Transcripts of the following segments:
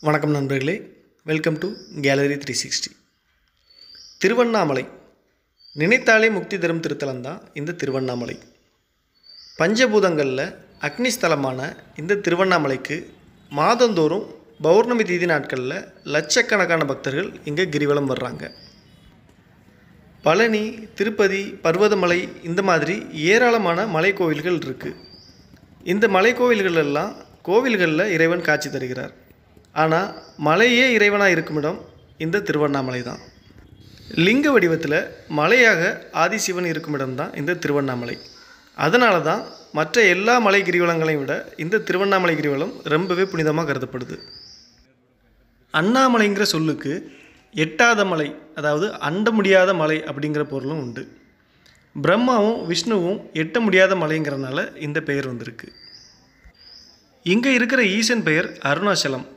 வணக்கம் நண்பர்களே, welcome to gallery 360. Tiruvannamalai நினைத்தாலே முக்தி தரும் திருத்தலம் தான் இந்த திருவண்ணாமலை. பஞ்சபூதங்களில் அக்னிஸ்தலமான இந்த திருவண்ணாமலைக்கு மாதந்தோறும் பௌர்ணமி தீதி நாட்களில் லட்சக்கணக்கான பக்தர்கள் இங்கே கிரிவலம் வர்றாங்க. பழனி, திருப்பதி, பர்வதமலை இந்த மாதிரி ஏராளமான மலை கோவில்கள் இருக்குது. இந்த மலை கோவில்கள் எல்லாம் கோவில்களில் இறைவன் காட்சி தருகிறார். ஆனால் மலையே இறைவனாக இருக்கும் இடம் இந்த திருவண்ணாமலை தான். லிங்க வடிவத்தில் மலையாக ஆதிசிவன் இருக்கும் இடம்தான் இந்த திருவண்ணாமலை. அதனால தான் மற்ற எல்லா மலை கிரிவலங்களையும் விட இந்த திருவண்ணாமலை கிரிவலம் ரொம்பவே புனிதமாக கருதப்படுது. அண்ணாமலைங்கிற சொல்லுக்கு எட்டாத மலை, அதாவது அண்ட முடியாத மலை அப்படிங்கிற பொருளும் உண்டு. பிரம்மாவும் விஷ்ணுவும் எட்ட முடியாத மலைங்கிறனால இந்த பெயர் வந்திருக்கு. இங்கே இருக்கிற ஈசன் பெயர் அருணாச்சலம்.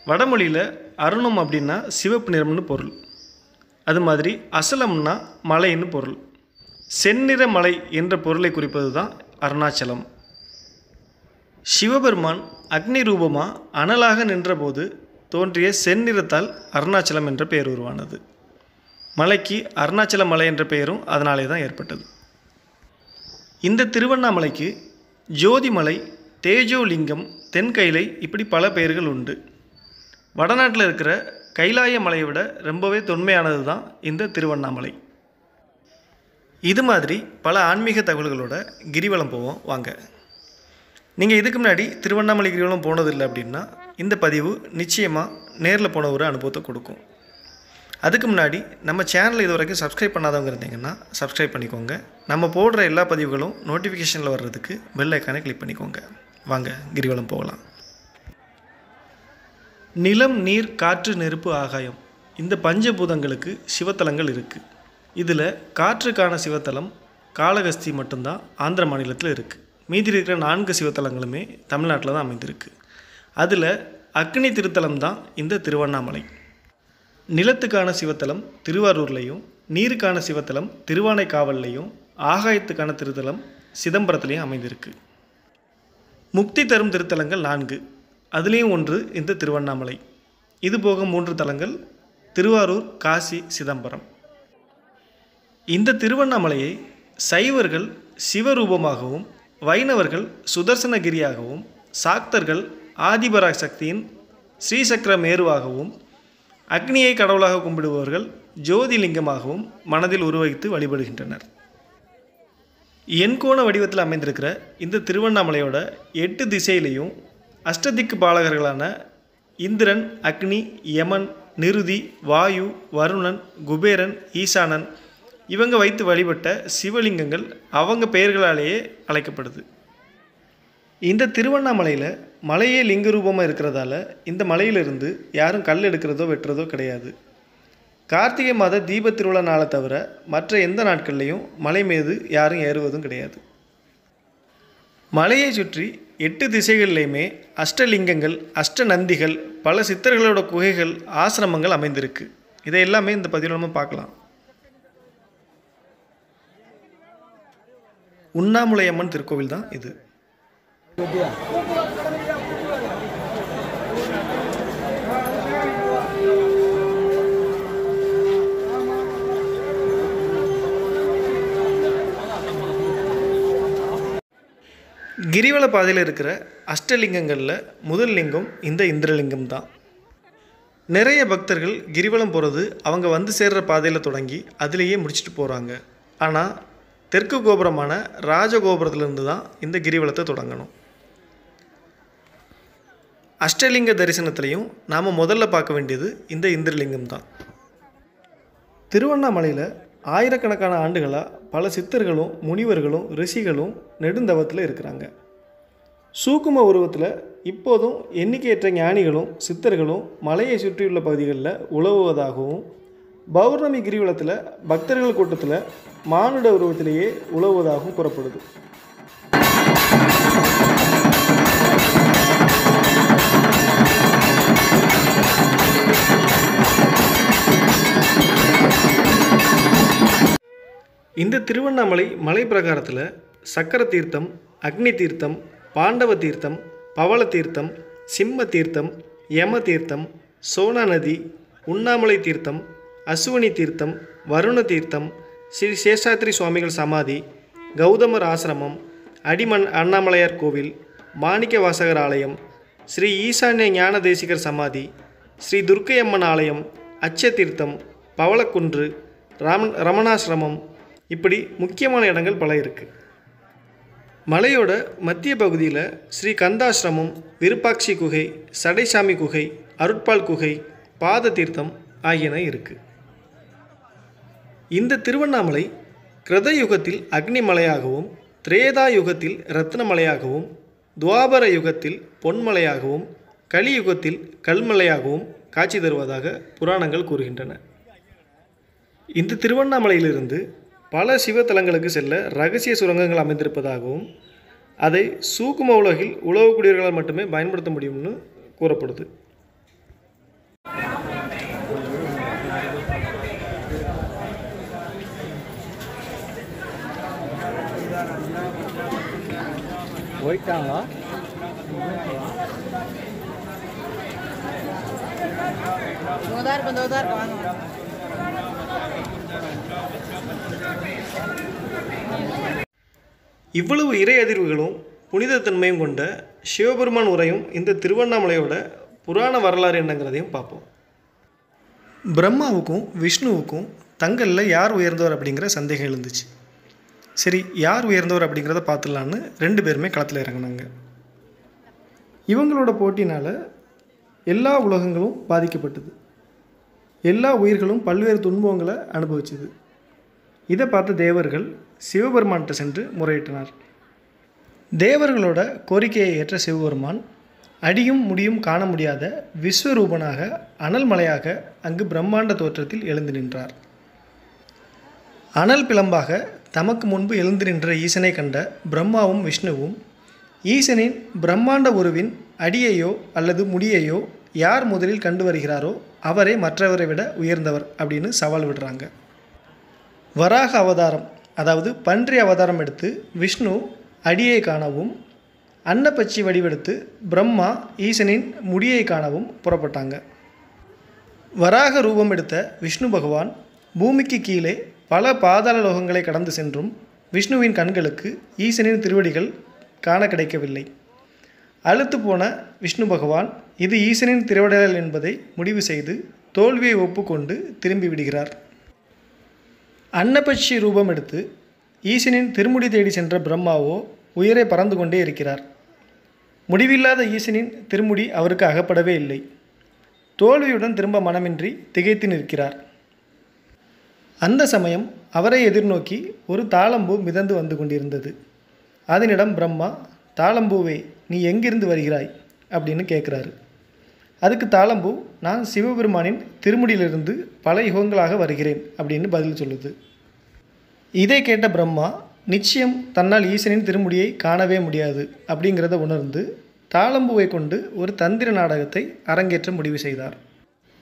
வடமொழியில் அருணம் அப்படின்னா சிவப்பு நிறம்னு பொருள். அது மாதிரி அசலம்னா மலைன்னு பொருள். செந்நிற மலை என்ற பொருளை குறிப்பது தான் அருணாச்சலம். சிவபெருமான் அக்னி ரூபமாக அனலாக நின்றபோது தோன்றிய செந்நிறத்தால் அருணாச்சலம் என்ற பெயர் உருவானது. மலைக்கு அருணாச்சல மலை என்ற பெயரும் அதனாலே தான் ஏற்பட்டது. இந்த திருவண்ணாமலைக்கு ஜோதிமலை, தேஜோலிங்கம், தென்கைலை இப்படி பல பெயர்கள் உண்டு. வடநாட்டில் இருக்கிற கைலாய மலையை விட ரொம்பவே தொன்மையானது தான் இந்த திருவண்ணாமலை. இது மாதிரி பல ஆன்மீக தகவல்களோட கிரிவலம் போவோம் வாங்க. நீங்கள் இதுக்கு முன்னாடி திருவண்ணாமலை கிரிவலம் போனதில்லை அப்படின்னா இந்த பதிவு நிச்சயமாக நேரில் போன ஒரு அனுபவத்தை கொடுக்கும். அதுக்கு முன்னாடி நம்ம சேனலை இது வரைக்கும் சப்ஸ்கிரைப் பண்ணாதவங்க இருந்தீங்கன்னா சப்ஸ்கிரைப் பண்ணிக்கோங்க. நம்ம போடுற எல்லா பதிவுகளும் நோட்டிஃபிகேஷனில் வர்றதுக்கு பெல் ஐக்கானை கிளிக் பண்ணிக்கோங்க. வாங்க கிரிவலம் போகலாம். நிலம், நீர், காற்று, நெருப்பு, ஆகாயம் இந்த பஞ்சபூதங்களுக்கு சிவத்தலங்கள் இருக்குது. இதில் காற்றுக்கான சிவத்தலம் காளகஸ்தி மட்டும்தான் ஆந்திர மாநிலத்தில் இருக்குது. மீதி இருக்கிற 4 சிவத்தலங்களுமே தமிழ்நாட்டில் தான் அமைந்திருக்கு. அதில் அக்னி திருத்தலம் தான் இந்த திருவண்ணாமலை. நிலத்துக்கான சிவத்தலம் திருவாரூர்லேயும், நீருக்கான சிவத்தலம் திருவானைக்காவல்லையும், ஆகாயத்துக்கான திருத்தலம் சிதம்பரத்துலேயும் அமைந்திருக்கு. முக்தி தரும் திருத்தலங்கள் 4, அதுலேயும் ஒன்று இந்த திருவண்ணாமலை. இது போக 3 தலங்கள் திருவாரூர், காசி, சிதம்பரம். இந்த திருவண்ணாமலையை சைவர்கள் சிவரூபமாகவும், வைணவர்கள் சுதர்சனகிரியாகவும், சாக்தர்கள் ஆதிபராசக்தியின் ஸ்ரீசக்கர மேருவாகவும், அக்னியை கடவுளாக கும்பிடுபவர்கள் ஜோதிலிங்கமாகவும் மனதில் உருவகித்து வழிபடுகின்றனர். எண்கோண வடிவத்தில் அமைந்திருக்கிற இந்த திருவண்ணாமலையோட 8 திசையிலையும் அஷ்டதிக்கு பாலகர்களான இந்திரன், அக்னி, யமன், நிருதி, வாயு, வருணன், குபேரன், ஈசானன் இவங்க வைத்து வழிபட்ட சிவலிங்கங்கள் அவங்க பெயர்களாலேயே அழைக்கப்படுது. இந்த திருவண்ணாமலையில் மலையே லிங்க ரூபமாக இருக்கிறதால இந்த மலையிலிருந்து யாரும் கல் எடுக்கிறதோ வெட்டுறதோ கிடையாது. கார்த்திகை மாத தீப திருவிழா நாளை தவிர மற்ற எந்த நாட்கள்லையும் மலை மீது யாரும் ஏறுவதும் கிடையாது. மலையை சுற்றி 8 திசைகள்லையுமே அஷ்டலிங்கங்கள், அஷ்ட நந்திகள், பல சித்தர்களோட குகைகள், ஆசிரமங்கள் அமைந்திருக்கு. இதை எல்லாமே இந்த பதிவில் நம்ம பார்க்கலாம். உண்ணாமுலை அம்மன் திருக்கோவில் தான் இது. கிரிவல பாதையில் இருக்கிற அஷ்டலிங்கங்களில் முதல் லிங்கம் இந்த இந்திரலிங்கம் தான். நிறைய பக்தர்கள் கிரிவலம் போகிறது அவங்க வந்து சேர்கிற பாதையில் தொடங்கி அதிலேயே முடிச்சுட்டு போகிறாங்க. ஆனால் தெற்கு கோபுரமான ராஜகோபுரத்திலிருந்து தான் இந்த கிரிவலத்தை தொடங்கணும். அஷ்டலிங்க தரிசனத்திலையும் நாம் முதல்ல பார்க்க வேண்டியது இந்த இந்திரலிங்கம் தான். திருவண்ணாமலையில் ஆயிரக்கணக்கான ஆண்டுகளாக பல சித்தர்களும், முனிவர்களும், ரிஷிகளும் நெடுந்தவத்தில் இருக்கிறாங்க. சூக்கும உருவத்தில் இப்போதும் எண்ணிக்கையற்ற ஞானிகளும் சித்தர்களும் மலையை சுற்றியுள்ள பகுதிகளில் உலவுவதாகவும், பௌர்ணமி கிரிவலத்தில் பக்தர்கள் கூட்டத்தில் மானுட உருவத்திலேயே உலவுவதாகவும் கூறப்படுது. இந்த திருவண்ணாமலை மலை பிரகாரத்தில் சக்கர தீர்த்தம், அக்னி தீர்த்தம், பாண்டவ தீர்த்தம், பவள தீர்த்தம், சிம்ம தீர்த்தம், யம தீர்த்தம், சோனா நதி, உண்ணாமலை தீர்த்தம், அசுவனி தீர்த்தம், வருண தீர்த்தம், ஸ்ரீ சேஷாத்ரி சுவாமிகள் சமாதி, கௌதமர் ஆசிரமம், அண்ணாமலையார் கோவில், மாணிக்க வாசகர் ஆலயம், ஸ்ரீ ஈசான்ய ஞான தேசிகர் சமாதி, ஸ்ரீ துர்க்கையம்மன் ஆலயம், அச்ச தீர்த்தம், பவளக்குன்று, ரமணாசிரமம், இப்படி முக்கியமான இடங்கள் பல இருக்குது. மலையோட மத்திய பகுதியில் ஸ்ரீ கந்தாசிரமம், விருப்பாட்சி குகை, சடைசாமி குகை, அருட்பால் குகை, பாத தீர்த்தம் ஆகியன இருக்குது. இந்த திருவண்ணாமலை கிருத யுகத்தில் அக்னி மலையாகவும், திரேதா யுகத்தில் ரத்ன மலையாகவும், துவாபர யுகத்தில் பொன்மலையாகவும், கலியுகத்தில் கல்மலையாகவும் காட்சி தருவதாக புராணங்கள் கூறுகின்றன. இந்த திருவண்ணாமலையிலிருந்து பல சிவத்தலங்களுக்கு செல்ல இரகசிய சுரங்கங்கள் அமைந்திருப்பதாகவும், அதை சூக்கும உலகில் உலகக்கூடியவர்களால் மட்டுமே பயன்படுத்த முடியும்னு கூறப்படுது. இவ்வளவு இறை அதிர்வுகளும் புனிதத்தன்மையும் கொண்ட சிவபெருமான் உரையும் இந்த திருவண்ணாமலையோட புராண வரலாறு என்னங்கிறதையும் பார்ப்போம். பிரம்மாவுக்கும் விஷ்ணுவுக்கும் தங்களில் யார் உயர்ந்தவர் அப்படிங்கிற சந்தேகம் எழுந்துச்சு. சரி, யார் உயர்ந்தவர் அப்படிங்கிறத பார்த்துடலான்னு 2 பேருமே களத்தில் இறங்கினாங்க. இவங்களோட போட்டினால் எல்லா உலகங்களும் பாதிக்கப்பட்டது. எல்லா உயிர்களும் பல்வேறு துன்பங்களை அனுபவிச்சுது. இதை பார்த்த தேவர்கள் சிவபெருமான்கிட்ட சென்று முறையிட்டனர். தேவர்களோட கோரிக்கையை ஏற்ற சிவபெருமான் அடியும் முடியும் காண முடியாத விஸ்வரூபனாக அனல் மலையாக அங்கு பிரம்மாண்ட தோற்றத்தில் எழுந்து நின்றார். அனல் பிளம்பாக தமக்கு முன்பு எழுந்து நின்ற ஈசனை கண்ட பிரம்மாவும் விஷ்ணுவும் ஈசனின் பிரம்மாண்ட உருவின் அடியையோ அல்லது முடியையோ யார் முதலில் கண்டு வருகிறாரோ அவரே மற்றவரை விட உயர்ந்தவர் அப்படின்னு சவால் விடுறாங்க. வராக அவதாரம், அதாவது பன்றி அவதாரம் எடுத்து விஷ்ணு அடியை காணவும், அன்னப்பச்சி வடிவெடுத்து பிரம்மா ஈசனின் முடியை காணவும் புறப்பட்டாங்க. வராக ரூபம் எடுத்த விஷ்ணு பகவான் பூமிக்கு கீழே பல பாதாள லோகங்களை கடந்து சென்றும் விஷ்ணுவின் கண்களுக்கு ஈசனின் திருவடிகள் காண கிடைக்கவில்லை. அழுத்து போன விஷ்ணு பகவான் இது ஈசனின் திருவடிகள் என்பதை முடிவு செய்து தோல்வியை ஒப்புக்கொண்டு திரும்பி விடுகிறார். அன்னப்பட்சி ரூபம் எடுத்து ஈசனின் திருமுடி தேடி சென்ற பிரம்மாவோ உயரே பறந்து கொண்டே இருக்கிறார். முடிவில்லாத ஈசனின் திருமுடி அவருக்கு அகப்படவே இல்லை. தோல்வியுடன் திரும்ப மனமின்றி திகைத்து நிற்கிறார். அந்த சமயம் அவரை எதிர்நோக்கி ஒரு தாளம்பூ மிதந்து வந்து கொண்டிருந்தது. அதனிடம் பிரம்மா, தாளம்பூவே நீ எங்கிருந்து வருகிறாய் அப்படின்னு கேட்குறாரு. அதுக்கு தாளம்பூ, நான் சிவபெருமானின் திருமுடியிலிருந்து பல யுகங்களாக வருகிறேன் அப்படின்னு பதில் சொல்லுது. இதை கேட்ட பிரம்மா நிச்சயம் தன்னால் ஈசனின் திருமுடியை காணவே முடியாது அப்படிங்கிறத உணர்ந்து தாளம்பூவை கொண்டு ஒரு தந்திர நாடகத்தை அரங்கேற்ற முடிவு செய்தார்.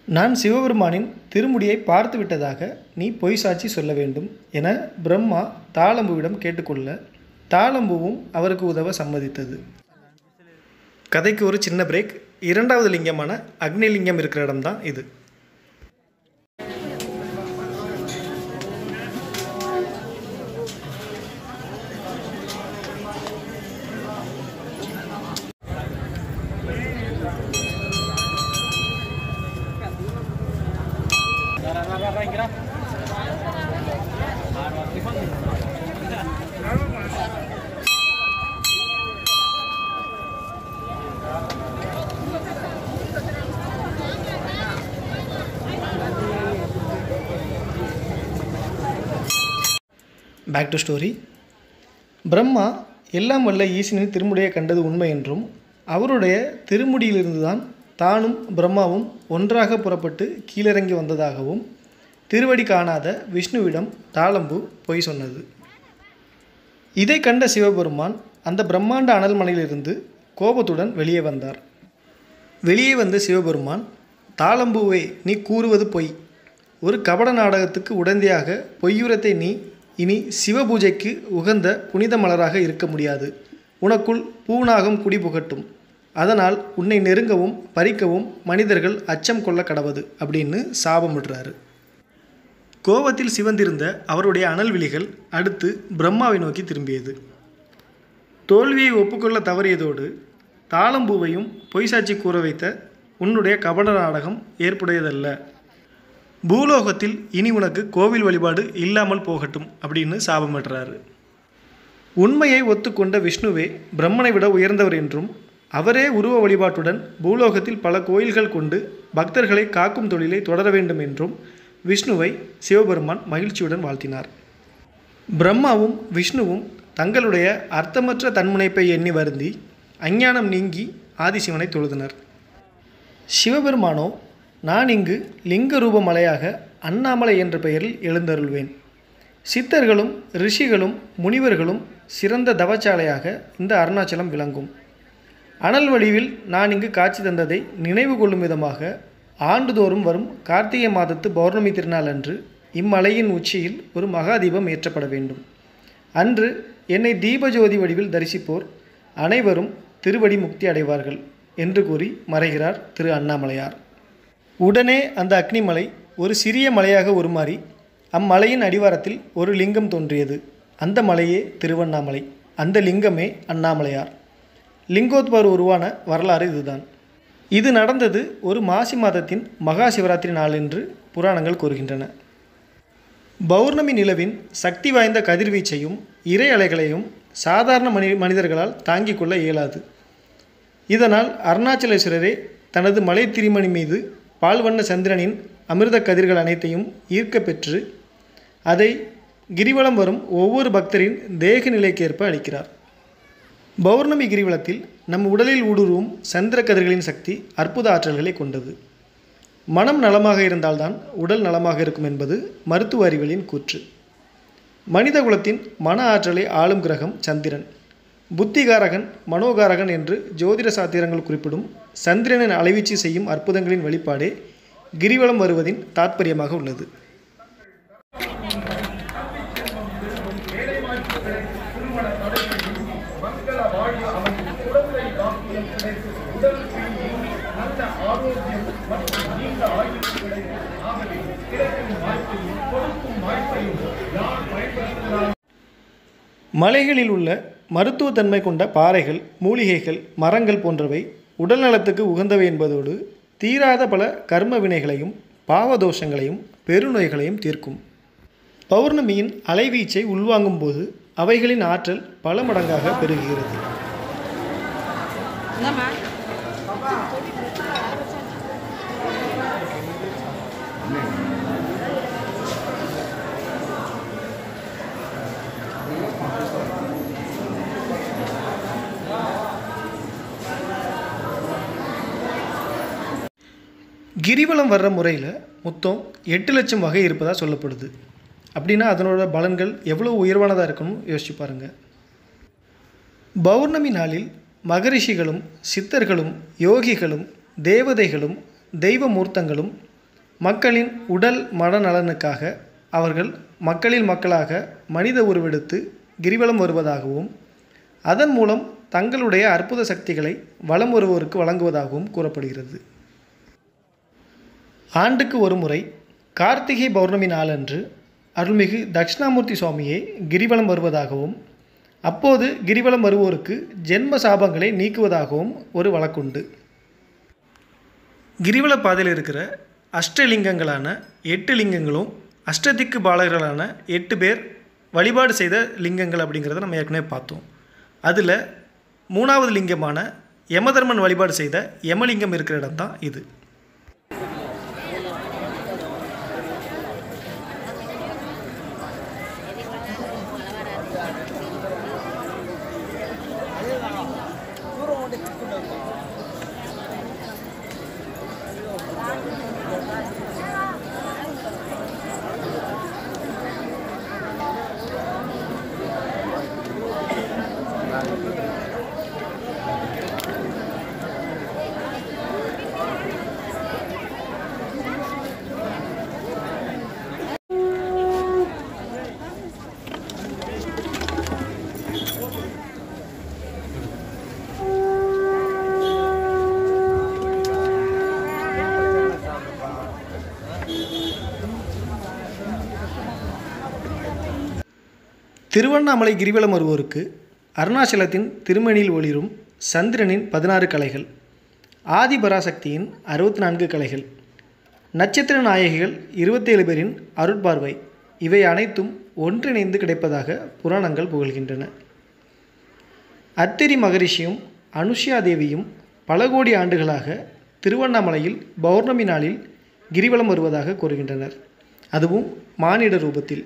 நான் சிவபெருமானின் திருமுடியை பார்த்து விட்டதாக நீ பொய் சாட்சி சொல்ல வேண்டும் என பிரம்மா தாளம்பூவிடம் கேட்டுக்கொள்ள தாளம்பூவும் அவருக்கு உதவ சம்மதித்தது. கதைக்கு ஒரு சின்ன பிரேக். 2வது லிங்கமான அக்னிலிங்கம் இருக்கிற இடம்தான் இது. Back to story. பிரம்மா எல்லாம் வல்ல ஈசனின் திருமுடியை கண்டது உண்மை என்றும், அவருடைய திருமுடியிலிருந்து தான் தானும் பிரம்மாவும் ஒன்றாக புறப்பட்டு கீழிறங்கி வந்ததாகவும் திருவடி காணாத விஷ்ணுவிடம் தாளம்பூ பொய் சொன்னது. இதை கண்ட சிவபெருமான் அந்த பிரம்மாண்ட அனல்மனையிலிருந்து கோபத்துடன் வெளியே வந்தார். வெளியே வந்த சிவபெருமான், தாளம்பூவே நீ கூறுவது பொய். ஒரு கபட நாடகத்துக்கு உடந்தையாக பொய்யுரத்தை நீ இனி சிவபூஜைக்கு உகந்த புனித மலராக இருக்க முடியாது. உனக்குள் பூநாகம் குடி புகட்டும். அதனால் உன்னை நெருங்கவும் பறிக்கவும் மனிதர்கள் அச்சம் கொள்ள கடவது அப்படின்னு சாபம் விடுறாரு. கோபத்தில் சிவந்திருந்த அவருடைய அனல் விழிகள் அடுத்து பிரம்மாவை நோக்கி திரும்பியது. தோல்வியை ஒப்புக்கொள்ள தவறியதோடு தாளம்பூவையும் பொய்சாட்சி கூற வைத்த உன்னுடைய கபட நாடகம் ஏற்புடையதல்ல. பூலோகத்தில் இனி உனக்கு கோவில் வழிபாடு இல்லாமல் போகட்டும் அப்படின்னு சாபம் விடுறாரு. உண்மையை ஒத்துக்கொண்ட விஷ்ணுவே பிரம்மனை விட உயர்ந்தவர் என்றும் அவரே உருவ வழிபாட்டுடன் பூலோகத்தில் பல கோயில்கள் கொண்டு பக்தர்களை காக்கும் தொழிலை தொடர வேண்டும் என்றும் விஷ்ணுவை சிவபெருமான் மகிழ்ச்சியுடன் வாழ்த்தினார். பிரம்மாவும் விஷ்ணுவும் தங்களுடைய அர்த்தமற்ற தன்முனைப்பை எண்ணி வருந்தி அஞ்ஞானம் நீங்கி ஆதிசிவனை தொழுதினர். சிவபெருமானோ, நான் இங்கு லிங்க ரூப மலையாக அண்ணாமலை என்ற பெயரில் எழுந்தருள்வேன். சித்தர்களும் ரிஷிகளும் முனிவர்களும் சிறந்த தவச்சாலையாக இந்த அருணாச்சலம் விளங்கும். அனல் வடிவில் நான் இங்கு காட்சி தந்ததை நினைவு கொள்ளும் விதமாக ஆண்டுதோறும் வரும் கார்த்திகை மாதத்து பௌர்ணமி திருநாள் அன்று இம்மலையின் உச்சியில் ஒரு மகாதீபம் ஏற்றப்பட வேண்டும். அன்று என்னை தீபஜோதி வடிவில் தரிசிப்போர் அனைவரும் திருவடி முக்தி அடைவார்கள் என்று கூறி மறைகிறார் திரு அண்ணாமலையார். உடனே அந்த அக்னிமலை ஒரு சிறிய மலையாக உருமாறி அம்மலையின் அடிவாரத்தில் ஒரு லிங்கம் தோன்றியது. அந்த மலையே திருவண்ணாமலை, அந்த லிங்கமே அண்ணாமலையார். லிங்கோத்பவர் உருவான வரலாறு இதுதான். இது நடந்தது ஒரு மாசி மாதத்தின் மகா சிவராத்திரி நாள் என்று புராணங்கள் கூறுகின்றன. பௌர்ணமி நிலவின் சக்தி வாய்ந்த கதிர்வீச்சையும் இறை அலைகளையும் சாதாரண மனிதர்களால் தாங்கிக் கொள்ள இயலாது. இதனால் அருணாச்சலேஸ்வரரே தனது மலை திரிமணி மீது பால்வண்ண சந்திரனின் அமிர்த கதிர்கள் அனைத்தையும் ஈர்க்க பெற்று அதை கிரிவலம் வரும் ஒவ்வொரு பக்தரின் தேக நிலைக்கேற்ப அளிக்கிறார். பௌர்ணமி கிரிவலத்தில் நம் உடலில் ஊடுருவும் சந்திர கதிர்களின் சக்தி அற்புத ஆற்றல்களை கொண்டது. மனம் நலமாக இருந்தால்தான் உடல் நலமாக இருக்கும் என்பது மருத்துவ அறிவியலின் கூற்று. மனித குலத்தின் மன ஆற்றலை ஆளும் கிரகம் சந்திரன். புத்திகாரகன் மனோகாரகன் என்று ஜோதிட சாத்திரங்கள் குறிப்பிடும் சந்திரனின் அலைவீச்சு செய்யும் அற்புதங்களின் வெளிப்பாடே கிரிவலம் வருவதின் தாற்பயமாக உள்ளது. மலைகளில் உள்ள மருத்துவத்தன்மை கொண்ட பாறைகள், மூலிகைகள், மரங்கள் போன்றவை உடல் நலத்துக்கு உகந்தவை என்பதோடு தீராத பல கர்ம வினைகளையும் பாவதோஷங்களையும் பெருநோய்களையும் தீர்க்கும். பௌர்ணமியின் அலைவீச்சை உள்வாங்கும் போது அவைகளின் ஆற்றல் பல மடங்காக பெருகுகிறது. கிரிவலம் வர்ற முறையில் மொத்தம் 8 லட்சம் வகை இருப்பதாக சொல்லப்படுது. அப்படின்னா அதனோட பலன்கள் எவ்வளோ உயர்வானதாக இருக்கணும் யோசிச்சு பாருங்கள். பௌர்ணமி நாளில் மகரிஷிகளும் சித்தர்களும் யோகிகளும் தேவதைகளும் தெய்வ மூர்த்தங்களும் மக்களின் உடல் மன நலனுக்காக அவர்கள் மக்களில் மக்களாக மனித உருவெடுத்து கிரிவலம் வருவதாகவும் அதன் மூலம் தங்களுடைய அற்புத சக்திகளை வலம் வருவோருக்கு வழங்குவதாகவும் கூறப்படுகிறது. ஆண்டுக்கு ஒரு முறை கார்த்திகை பௌர்ணமி நாளன்று அருள்மிகு தட்சிணாமூர்த்தி சுவாமியே கிரிவலம் வருவதாகவும் அப்போது கிரிவலம் வருவோருக்கு ஜென்ம சாபங்களை நீக்குவதாகவும் ஒரு வழக்குண்டு. கிரிவல பாதையில் இருக்கிற அஷ்டலிங்கங்களான 8 லிங்கங்களும் அஷ்டதிக்கு பாலகர்களான 8 பேர் வழிபாடு செய்த லிங்கங்கள் அப்படிங்கிறத நம்ம ஏற்கனவே பார்த்தோம். அதில் 3வது லிங்கமான யமதர்மன் வழிபாடு செய்த யமலிங்கம் இருக்கிற இடம் தான் இது. திருவண்ணாமலை கிரிவலம் வருவோருக்கு அருணாச்சலத்தின் திருமணியில் ஒளிரும் சந்திரனின் 16 கலைகள், ஆதிபராசக்தியின் 64 கலைகள், நட்சத்திர நாயகிகள் 27 பேரின் அருட்பார்வை இவை அனைத்தும் ஒன்றிணைந்து கிடைப்பதாக புராணங்கள் புகழ்கின்றன. அத்திரி மகரிஷியும் அனுஷ்யா தேவியும் பல கோடி ஆண்டுகளாக திருவண்ணாமலையில் பௌர்ணமி நாளில் கிரிவலம் வருவதாக கூறுகின்றனர். அதுவும் மானிட ரூபத்தில்.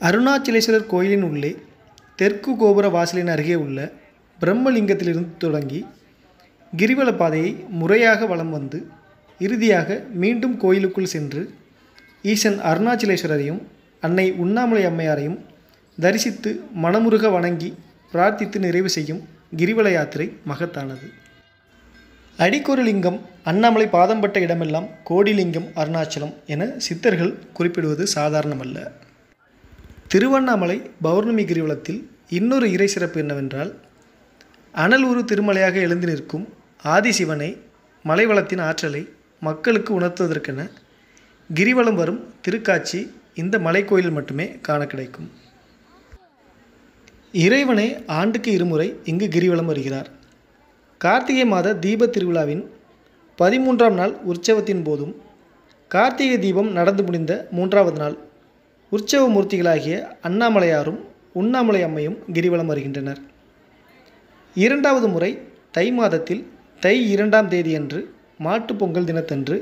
அருணாச்சலேஸ்வரர் கோயிலின் உள்ளே தெற்கு கோபுர வாசலின் அருகே உள்ள பிரம்மலிங்கத்திலிருந்து தொடங்கி கிரிவல பாதையை முறையாக வலம் வந்து இறுதியாக மீண்டும் கோயிலுக்குள் சென்று ஈசன் அருணாச்சலேஸ்வரரையும் அன்னை உண்ணாமலை அம்மையாரையும் தரிசித்து மனமுருக வணங்கி பிரார்த்தித்து நிறைவு செய்யும் கிரிவல யாத்திரை மகத்தானது. அடிக்கொரு லிங்கம் அண்ணாமலை பாதம் பட்ட இடமெல்லாம் கோடிலிங்கம் அருணாச்சலம் என சித்தர்கள் குறிப்பிடுவது சாதாரணமல்ல. திருவண்ணாமலை பௌர்ணமி கிரிவலத்தில் இன்னொரு இறை சிறப்பு என்னவென்றால், அனல் உரு திருமலையாக எழுந்து நிற்கும் ஆதிசிவனை மலைவளத்தின் ஆற்றலை மக்களுக்கு உணர்த்துவதற்கென கிரிவலம் வரும் திருக்காட்சி இந்த மலைக்கோயிலில் மட்டுமே காண கிடைக்கும். இறைவனே ஆண்டுக்கு இருமுறை இங்கு கிரிவலம் வருகிறார். கார்த்திகை மாத தீப திருவிழாவின் 13ஆம் நாள் உற்சவத்தின் போதும், கார்த்திகை தீபம் நடந்து முடிந்த 3வது நாள் உற்சவ மூர்த்திகளாகிய அண்ணாமலையாரும் உண்ணாமலை அம்மையும் கிரிவலம் வருகின்றனர். 2வது முறை தை மாதத்தில் தை 2ஆம் தேதியன்று மாட்டுப்பொங்கல் தினத்தன்று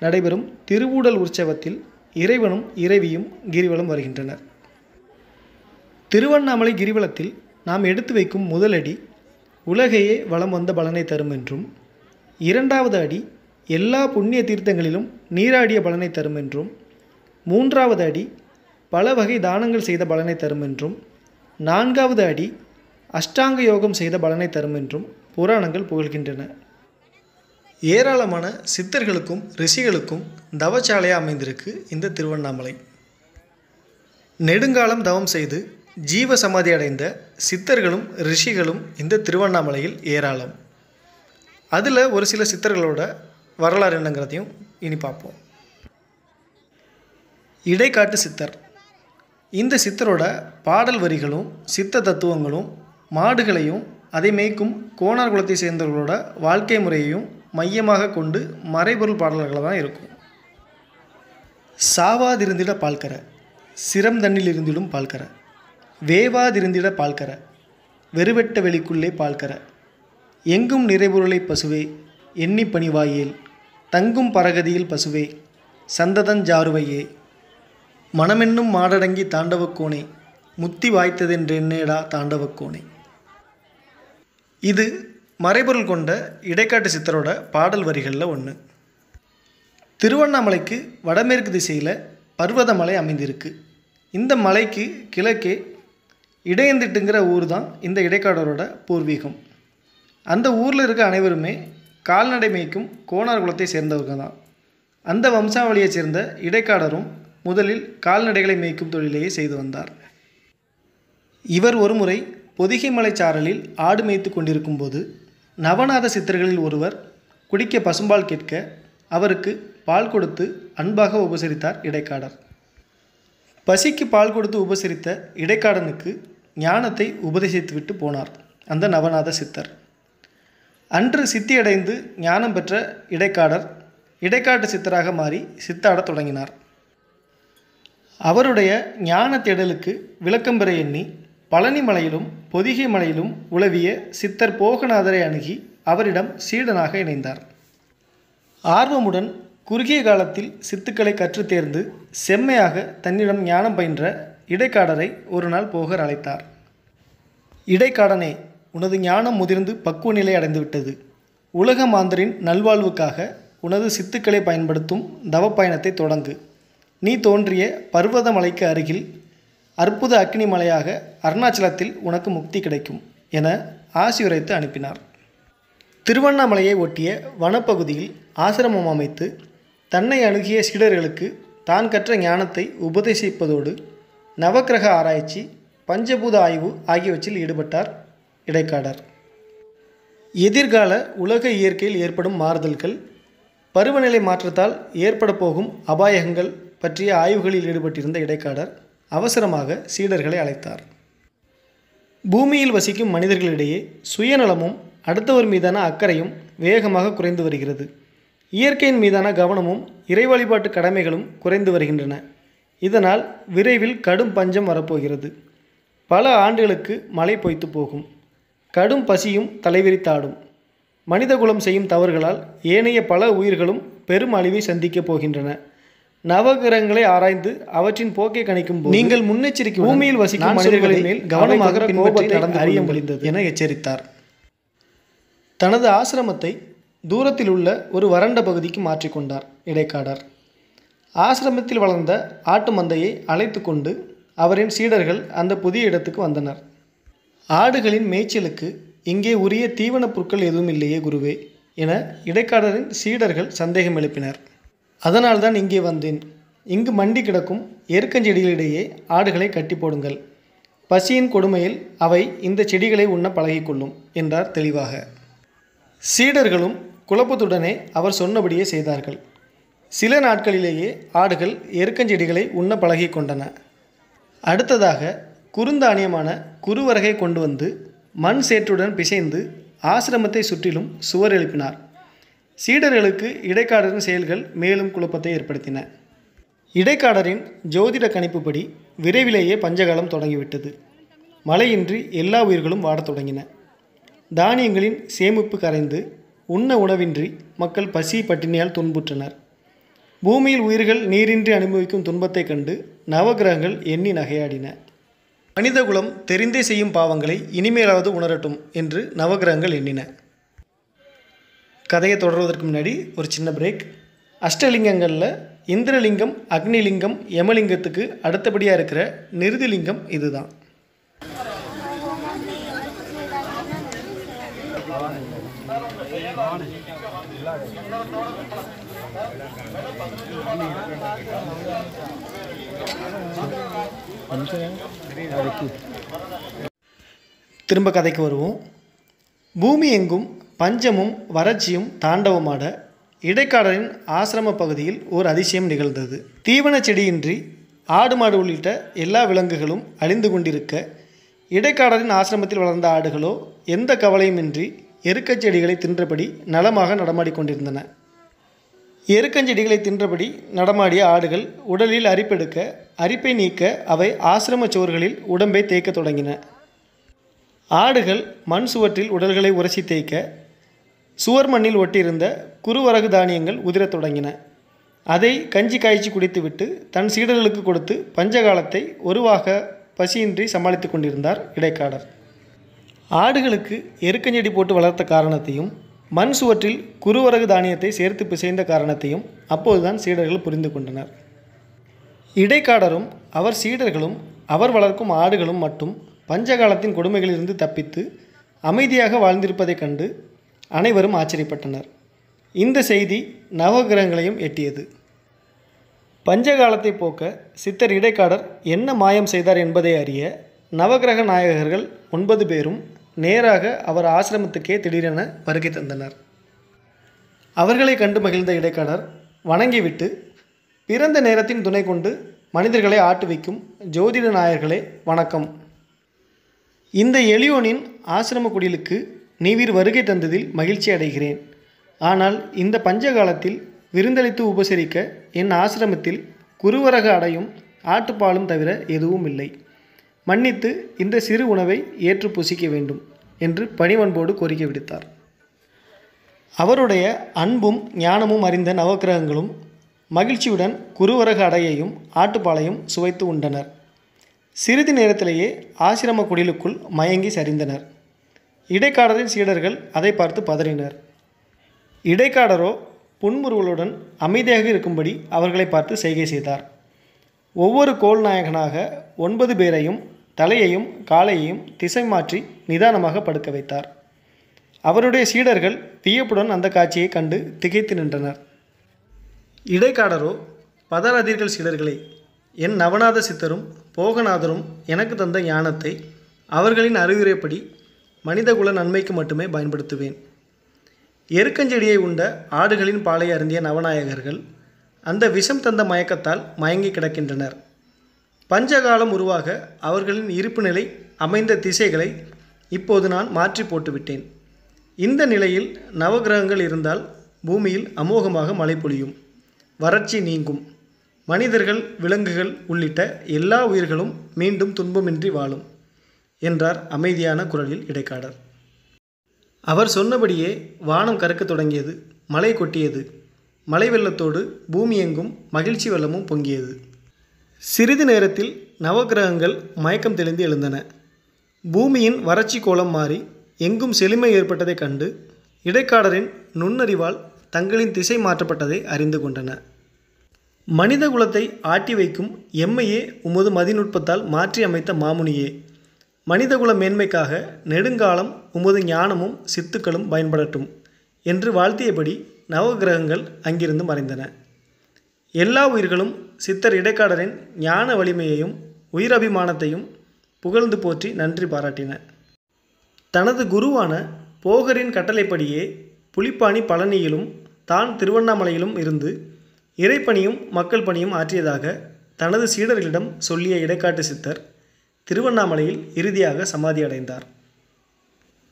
நடைபெறும் திருவூடல் உற்சவத்தில் இறைவனும் இறைவியும் கிரிவலம் வருகின்றனர். திருவண்ணாமலை கிரிவலத்தில் நாம் எடுத்து வைக்கும் முதலடி உலகையே வலம் வந்த பலனை தரும் என்றும், 2வது அடி எல்லா புண்ணிய தீர்த்தங்களிலும் நீராடிய பலனை தரும் என்றும், 3வது அடி பல வகை தானங்கள் செய்த பலனை தரும் என்றும், 4வது அடி அஷ்டாங்க யோகம் செய்த பலனை தரும் என்றும் புராணங்கள் புகழ்கின்றன. ஏராளமான சித்தர்களுக்கும் ரிஷிகளுக்கும் தவச்சாலையாக அமைந்திருக்கு இந்த திருவண்ணாமலை. நெடுங்காலம் தவம் செய்து ஜீவ சமாதி அடைந்த சித்தர்களும் ரிஷிகளும் இந்த திருவண்ணாமலையில் ஏராளம். அதில் ஒரு சில சித்தர்களோட வரலாறு என்னங்கிறதையும் இனி பார்ப்போம். இடைக்காட்டு சித்தர். இந்த சித்தரோட பாடல் வரிகளும் சித்த தத்துவங்களும் மாடுகளையும் அதை மேய்க்கும் கோனார் குலத்தை சேர்ந்தவர்களோட வாழ்க்கை முறையையும் மையமாக கொண்டு மறைபொருள் பாடல்களாக தான் இருக்கும். சாவாதிருந்திட பால்கர, சிரம் தண்ணில் இருந்திடும் பால்கர, வேவாதிருந்திட பால்கர, வெறுவெட்ட வெளிக்குள்ளே பால்கர, எங்கும் நிறைபொருளை பசுவே எண்ணி பணிவாயேல், தங்கும் பரகதியில் பசுவே சந்ததஞ்சாருவையே, மனமென்னும் மாடடங்கி தாண்டவக்கோனே, முத்தி வாய்த்ததென்றென்னேடா தாண்டவக்கோனே. இது மறைபொருள் கொண்ட இடைக்காட்டு சித்தரோட பாடல் வரிகளில் ஒன்று. திருவண்ணாமலைக்கு வடமேற்கு திசையில் பர்வதமலை அமைந்திருக்கு. இந்த மலைக்கு கிழக்கே இடையந்திட்டுங்கிற ஊர் தான் இந்த இடைக்காடரோட பூர்வீகம். அந்த ஊரில் இருக்க அனைவருமே கால்நடை மேய்க்கும் கோனார் குலத்தை சேர்ந்தவங்க தான். அந்த வம்சாவளியை சேர்ந்த இடைக்காடரும் முதலில் கால்நடைகளை மேய்க்கும் தொழிலையே செய்து வந்தார். இவர் ஒருமுறை பொதிகை மலைச்சாரலில் ஆடு மேய்த்து கொண்டிருக்கும் போது நவநாத சித்தர்களில் ஒருவர் குடிக்க பசும்பால் கேட்க அவருக்கு பால் கொடுத்து அன்பாக உபசரித்தார் இடைக்காடர். பசிக்கு பால் கொடுத்து உபசரித்த இடைக்காடனுக்கு ஞானத்தை உபதேசித்துவிட்டு போனார் அந்த நவநாத சித்தர். அன்று சித்தியடைந்து ஞானம் பெற்ற இடைக்காடர் இடைக்காட்டு சித்தராக மாறி சித்தாடத் தொடங்கினார். அவருடைய ஞான தேடலுக்கு விளக்கம் பெற எண்ணி பழனி மலையிலும் பொதிகை மலையிலும் உலவிய சித்தர் போகநாதரை அணுகி அவரிடம் சீடனாக இணைந்தார். ஆர்வமுடன் குறுகிய காலத்தில் சித்துக்களை கற்றுத் தேர்ந்து செம்மையாக தன்னிடம் ஞானம் பயின்ற இடைக்காடரை ஒரு நாள் போகர் அழைத்தார். இடைக்காடனே, உனது ஞானம் முதிர்ந்து பக்குவ நிலை அடைந்துவிட்டது. உலக மாந்தரின் நல்வாழ்வுக்காக உனது சித்துக்களை பயன்படுத்தும் தவப்பயணத்தை தொடங்கு. நீ தோன்றிய பர்வத மலைக்கு அருகில் அற்புத அக்னி மலையாக அருணாச்சலத்தில் உனக்கு முக்தி கிடைக்கும் என ஆசியுரைத்து அனுப்பினார். திருவண்ணாமலையை ஒட்டிய வனப்பகுதியில் ஆசிரமம் அமைத்து தன்னை அணுகிய சீடர்களுக்கு தான் கற்ற ஞானத்தை உபதேசிப்பதோடு நவக்கிரக ஆராய்ச்சி, பஞ்சபூத ஆய்வு ஆகியவற்றில் ஈடுபட்டார் இடைக்காடர். எதிர்கால உலக இயற்கையில் ஏற்படும் மாறுதல்கள், பருவநிலை மாற்றத்தால் ஏற்பட போகும் அபாயங்கள் பற்றிய ஆய்வுகளில் ஈடுபட்டிருந்த இடைக்காடர் அவசரமாக சீடர்களை அழைத்தார். பூமியில் வசிக்கும் மனிதர்களிடையே சுயநலமும் அடுத்தவர் மீதான அக்கறையும் வேகமாக குறைந்து வருகிறது. இயற்கையின் மீதான கவனமும் இறை வழிபாட்டு கடமைகளும் குறைந்து வருகின்றன. இதனால் விரைவில் கடும் பஞ்சம் வரப்போகிறது. பல ஆண்டுகளுக்கு மழை பொய்த்து போகும். கடும் பசியும் தலைவிரித்தாடும். மனிதகுலம் செய்யும் தவறுகளால் ஏனைய பல உயிர்களும் பெரும் அழிவை சந்திக்கப் போகின்றன. நவகிரகங்களை ஆராய்ந்து அவற்றின் போக்கை கணிக்கும் போது நீங்கள் முன்னெச்சரிக்கை பூமியில் வசிக்கும் மனிதர்களின் மேல் கவனமாக பின்பற்றி அறிய முடிந்தது என எச்சரித்தார். தனது ஆசிரமத்தை தூரத்தில் உள்ள ஒரு வறண்ட பகுதிக்கு மாற்றிக்கொண்டார் இடைக்காடர். ஆசிரமத்தில் வளர்ந்த ஆட்டு மந்தையை அழைத்து கொண்டு அவரின் சீடர்கள் அந்த புதிய இடத்துக்கு வந்தனர். ஆடுகளின் மேய்ச்சலுக்கு இங்கே உரிய தீவனப் பொருட்கள் எதுவும் இல்லையே குருவே என இடைக்காடரின் சீடர்கள் சந்தேகம் எழுப்பினர். அதனால்தான் இங்கே வந்தேன். இங்கு மண்டி கிடக்கும் எருக்கஞ்செடிகளிடையே ஆடுகளை கட்டி போடுங்கள். பசியின் கொடுமையில் அவை இந்த செடிகளை உண்ண பழகிக்கொள்ளும் என்றார் தெளிவாக. சீடர்களும் குழப்பத்துடனே அவர் சொன்னபடியே செய்தார்கள். சில நாட்களிலேயே ஆடுகள் எருக்கஞ்செடிகளை உண்ண பழகி கொண்டன. அடுத்ததாக குறுந்தானியமான குறுவரகை கொண்டு வந்து மண் சேற்றுடன் பிசைந்து ஆசிரமத்தை சுற்றிலும் சுவர் எழுப்பினார். சீடர்களுக்கு இடைக்காடரின் செயல்கள் மேலும் குழப்பத்தை ஏற்படுத்தின. இடைக்காடரின் ஜோதிட கணிப்புப்படி விரைவிலேயே பஞ்சகாலம் தொடங்கிவிட்டது. மழையின்றி எல்லா உயிர்களும் வாடத் தொடங்கின. தானியங்களின் சேமிப்பு கரைந்து உண்ண உணவின்றி மக்கள் பசி பட்டினியால் துன்புற்றனர். பூமியில் உயிர்கள் நீரின்றி அனுபவிக்கும் துன்பத்தை கண்டு நவகிரகங்கள் எண்ணி நகையாடின. மனிதகுலம் தெரிந்தே செய்யும் பாவங்களை இனிமேலாவது உணரட்டும் என்று நவகிரகங்கள் எண்ணின. கதையை தொடர்வதற்கு முன்னாடி ஒரு சின்ன பிரேக். அஷ்டலிங்கங்களில் இந்திரலிங்கம், அக்னிலிங்கம், யமலிங்கத்துக்கு அடுத்தபடியாக இருக்கிற நிருதிலிங்கம் இதுதான். திரும்ப கதைக்கு வருவோம். பூமி எங்கும் பஞ்சமும் வறட்சியும் தாண்டவமாட இடைக்காடரின் ஆசிரம பகுதியில் ஓர் அதிசயம் நிகழ்ந்தது. தீவன செடியின்றி ஆடு மாடு உள்ளிட்ட எல்லா விலங்குகளும் அழிந்து கொண்டிருக்க, இடைக்காடரின் ஆசிரமத்தில் வளர்ந்த ஆடுகளோ எந்த கவலையுமின்றி எருக்கஞ்செடிகளை தின்றபடி நலமாக நடமாடிக்கொண்டிருந்தன. எருக்கஞ்செடிகளை தின்றபடி நடமாடிய ஆடுகள் உடலில் அரிப்பெடுக்க, அரிப்பை நீக்க அவை ஆசிரம சுவர்களில் உடம்பை தேய்க்க தொடங்கின. ஆடுகள் மண் சுவற்றில் உடல்களை உரசி தேய்க்க, சுவர் மண்ணில் ஒட்டியிருந்த குறுவரகு தானியங்கள் உதிரத் தொடங்கின. அதை கஞ்சி காய்ச்சி குடித்துவிட்டு தன் சீடர்களுக்கு கொடுத்து பஞ்சகாலத்தை ஒருவாக பசியின்றி சமாளித்து கொண்டிருந்தார் இடைக்காடர். ஆடுகளுக்கு எருக்கஞ்செடி போட்டு வளர்த்த காரணத்தையும் மண் சுவற்றில் குறுவரகு தானியத்தை சேர்த்து பிசைந்த காரணத்தையும் அப்போதுதான் சீடர்கள் புரிந்து கொண்டனர். இடைக்காடரும் அவர் சீடர்களும் அவர் வளர்க்கும் ஆடுகளும் மட்டும் பஞ்சகாலத்தின் கொடுமைகளிலிருந்து தப்பித்து அமைதியாக வாழ்ந்திருப்பதைக் கண்டு அனைவரும் ஆச்சரியப்பட்டனர். இந்த செய்தி நவகிரகங்களையும் எட்டியது. பஞ்சகாலத்தை போக்க சித்தர் இடைக்காடர் என்ன மாயம் செய்தார் என்பதை அறிய நவகிரக நாயகர்கள் 9 பேரும் நேராக அவர் ஆசிரமத்துக்கே திடீரென வருகை தந்தனர். அவர்களை கண்டு மகிழ்ந்த இடைக்காடர் வணங்கிவிட்டு, பிறந்த நேரத்தின் துணை கொண்டு மனிதர்களை ஆட்டுவிக்கும் ஜோதிட நாயர்களே வணக்கம். இந்த எளியோனின் ஆசிரம குடிலுக்கு நீவீர் வருகை தந்ததில் மகிழ்ச்சி அடைகிறேன். ஆனால் இந்த பஞ்சகாலத்தில் விருந்தளித்து உபசரிக்க என் ஆசிரமத்தில் குறுவரக அடையும் ஆட்டுப்பாலும் தவிர எதுவும் இல்லை. மன்னித்து இந்த சிறு உணவை ஏற்று புசிக்க வேண்டும் என்று பணிவன்போடு கோரிக்கை விடுத்தார். அவருடைய அன்பும் ஞானமும் அறிந்த நவக்கிரகங்களும் மகிழ்ச்சியுடன் குறுவரக அடையையும் ஆட்டுப்பாலையும் சுவைத்து உண்டனர். சிறிது நேரத்திலேயே ஆசிரம குடிலுக்குள் மயங்கி சரிந்தனர். இடைக்காடரின் சீடர்கள் அதை பார்த்து பதறினர். இடைக்காடரோ புன்முறுவலுடன் அமைதியாக இருக்கும்படி அவர்களை பார்த்து செய்கை செய்தார். ஒவ்வொரு கோல் நாயகனாக 9 பேரையும் தலையையும் காலையையும் திசை மாற்றி நிதானமாக படுக்க வைத்தார். அவருடைய சீடர்கள் வியப்புடன் அந்த காட்சியை கண்டு திகைத்து நின்றனர். இடைக்காடரோ, பதறாதீர்கள் சீடர்களே, என் நவநாத சித்தரும் போகநாதரும் எனக்கு தந்த ஞானத்தை அவர்களின் அறிவுரைப்படி மனிதகுல நன்மைக்கு மட்டுமே பயன்படுத்துவேன். எருக்கஞ்செடியை உண்ட ஆடுகளின் பாலை அருந்திய நவநாயகர்கள் அந்த விஷம் தந்த மயக்கத்தால் மயங்கி கிடக்கின்றனர். பஞ்சகாலம் உருவாக அவர்களின் இருப்பு நிலை அமைந்த திசைகளை இப்போது நான் மாற்றி போட்டுவிட்டேன். இந்த நிலையில் நவகிரகங்கள் இருந்தால் பூமியில் அமோகமாக மழை பொழியும், வறட்சி நீங்கும், மனிதர்கள், விலங்குகள் உள்ளிட்ட எல்லா உயிர்களும் மீண்டும் துன்பமின்றி வாழும் என்றார் அமைதியான குரலில் இடைக்காடர். அவர் சொன்னபடியே வானம் கறக்கத் தொடங்கியது. மழை கொட்டியது. மழை வெள்ளத்தோடு பூமி எங்கும் மகிழ்ச்சி வெள்ளமும் பொங்கியது. சிறிது நேரத்தில் நவகிரகங்கள் மயக்கம் தெளிந்து எழுந்தன. பூமியின் வறட்சி கோலம் மாறி எங்கும் செழுமை ஏற்பட்டதைக் கண்டு இடைக்காடரின் நுண்ணறிவால் தங்களின் திசை மாற்றப்பட்டதை அறிந்து கொண்டன. மனித குலத்தை ஆட்டி வைக்கும் எம்மையே உமது மதிநுட்பத்தால் மாற்றி அமைத்த மாமுனியே, மனிதகுல மேன்மைக்காக நெடுங்காலம் உமது ஞானமும் சித்துக்களும் பயன்படட்டும் என்று வாழ்த்தியபடி நவகிரகங்கள் அங்கிருந்து மறைந்தன. எல்லா உயிர்களும் சித்தர் இடைக்காடரின் ஞான வலிமையையும் உயிரபிமானத்தையும் புகழ்ந்து போற்றி நன்றி பாராட்டின. தனது குருவான போகரின் கட்டளைப்படியே புலிப்பாணி பழனியிலும் தான் திருவண்ணாமலையிலும் இருந்து இறைப்பணியும் மக்கள் பணியும் ஆற்றியதாக தனது சீடர்களிடம் சொல்லிய இடைக்காட்டு சித்தர் திருவண்ணாமலையில் இறுதியாக சமாதி அடைந்தார்.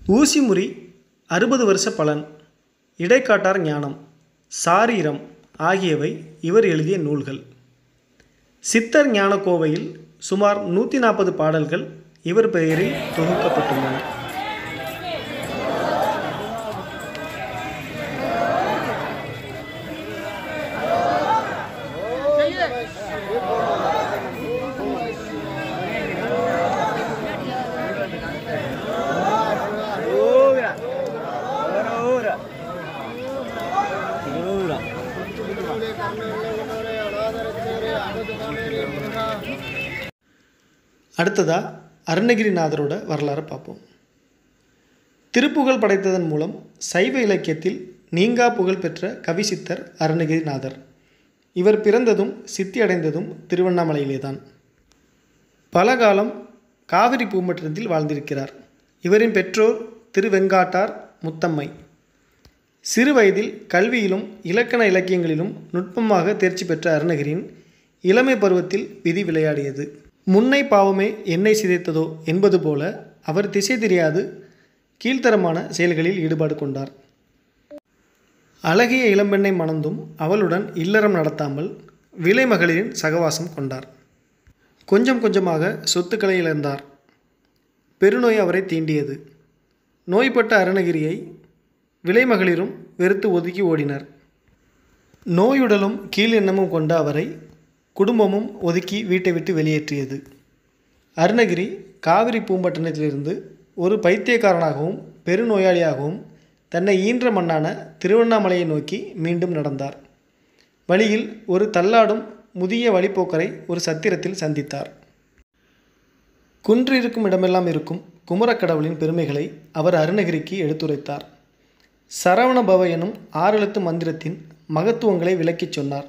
ஊசிமுறி 60 வருஷ பலன், இடைக்காட்டார் ஞானம், சாரீரம் ஆகியவை இவர் எழுதிய நூல்கள். சித்தர் ஞான கோவையில் சுமார் 140 பாடல்கள் இவர் பெயரில் தொகுக்கப்பட்டுள்ளன. அடுத்ததா அருணகிரிநாதரோட வரலாறை பார்ப்போம். திருப்புகழ் படைத்ததன் மூலம் சைவ இலக்கியத்தில் நீங்கா புகழ் பெற்ற கவிசித்தர் அருணகிரிநாதர். இவர் பிறந்ததும் சித்தி அடைந்ததும் திருவண்ணாமலையிலே தான். பல காலம் காவிரி பூம்பட்டினத்தில் வாழ்ந்திருக்கிறார். இவரின் பெற்றோர் திருவெங்காட்டார் முத்தம்மை. சிறு வயதில் கல்வியிலும் இலக்கண இலக்கியங்களிலும் நுட்பமாக தேர்ச்சி பெற்ற அருணகிரியின் இளமை பருவத்தில் விதி விளையாடியது. முன்னை பாவமே என்னை சிதைத்ததோ என்பது போல அவர் திசை தெரியாது கீழ்த்தரமான செயல்களில் ஈடுபாடு கொண்டார். அழகிய இளம்பெண்ணை மணந்தும் அவளுடன் இல்லறம் நடத்தாமல் விலை மகளிரின் சகவாசம் கொண்டார். கொஞ்சம் கொஞ்சமாக சொத்துக்களை இழந்தார். பெருநோய் அவரை தீண்டியது. நோய்பட்ட அருணகிரியை விலைமகளிரும் வெறுத்து ஒதுக்கி ஓடினர். நோயுடலும் கீழ் எண்ணமும் கொண்ட அவரை குடும்பமும் ஒதுக்கி வீட்டை விட்டு வெளியேற்றியது. அருணகிரி காவிரி பூம்பட்டினத்திலிருந்து ஒரு பைத்தியக்காரனாகவும் பெருநோயாளியாகவும் தன்னை ஈன்ற மண்ணான திருவண்ணாமலையை நோக்கி மீண்டும் நடந்தார். வழியில் ஒரு தள்ளாடும் முதிய வழிப்போக்கரை ஒரு சத்திரத்தில் சந்தித்தார். குன்று இருக்கும் இடமெல்லாம் இருக்கும் குமரக்கடவுளின் பெருமைகளை அவர் அருணகிரிக்கு எடுத்துரைத்தார். சரவணபவ எனும் 6 எழுத்து மந்திரத்தின் மகத்துவங்களை விளக்கிச் சொன்னார்.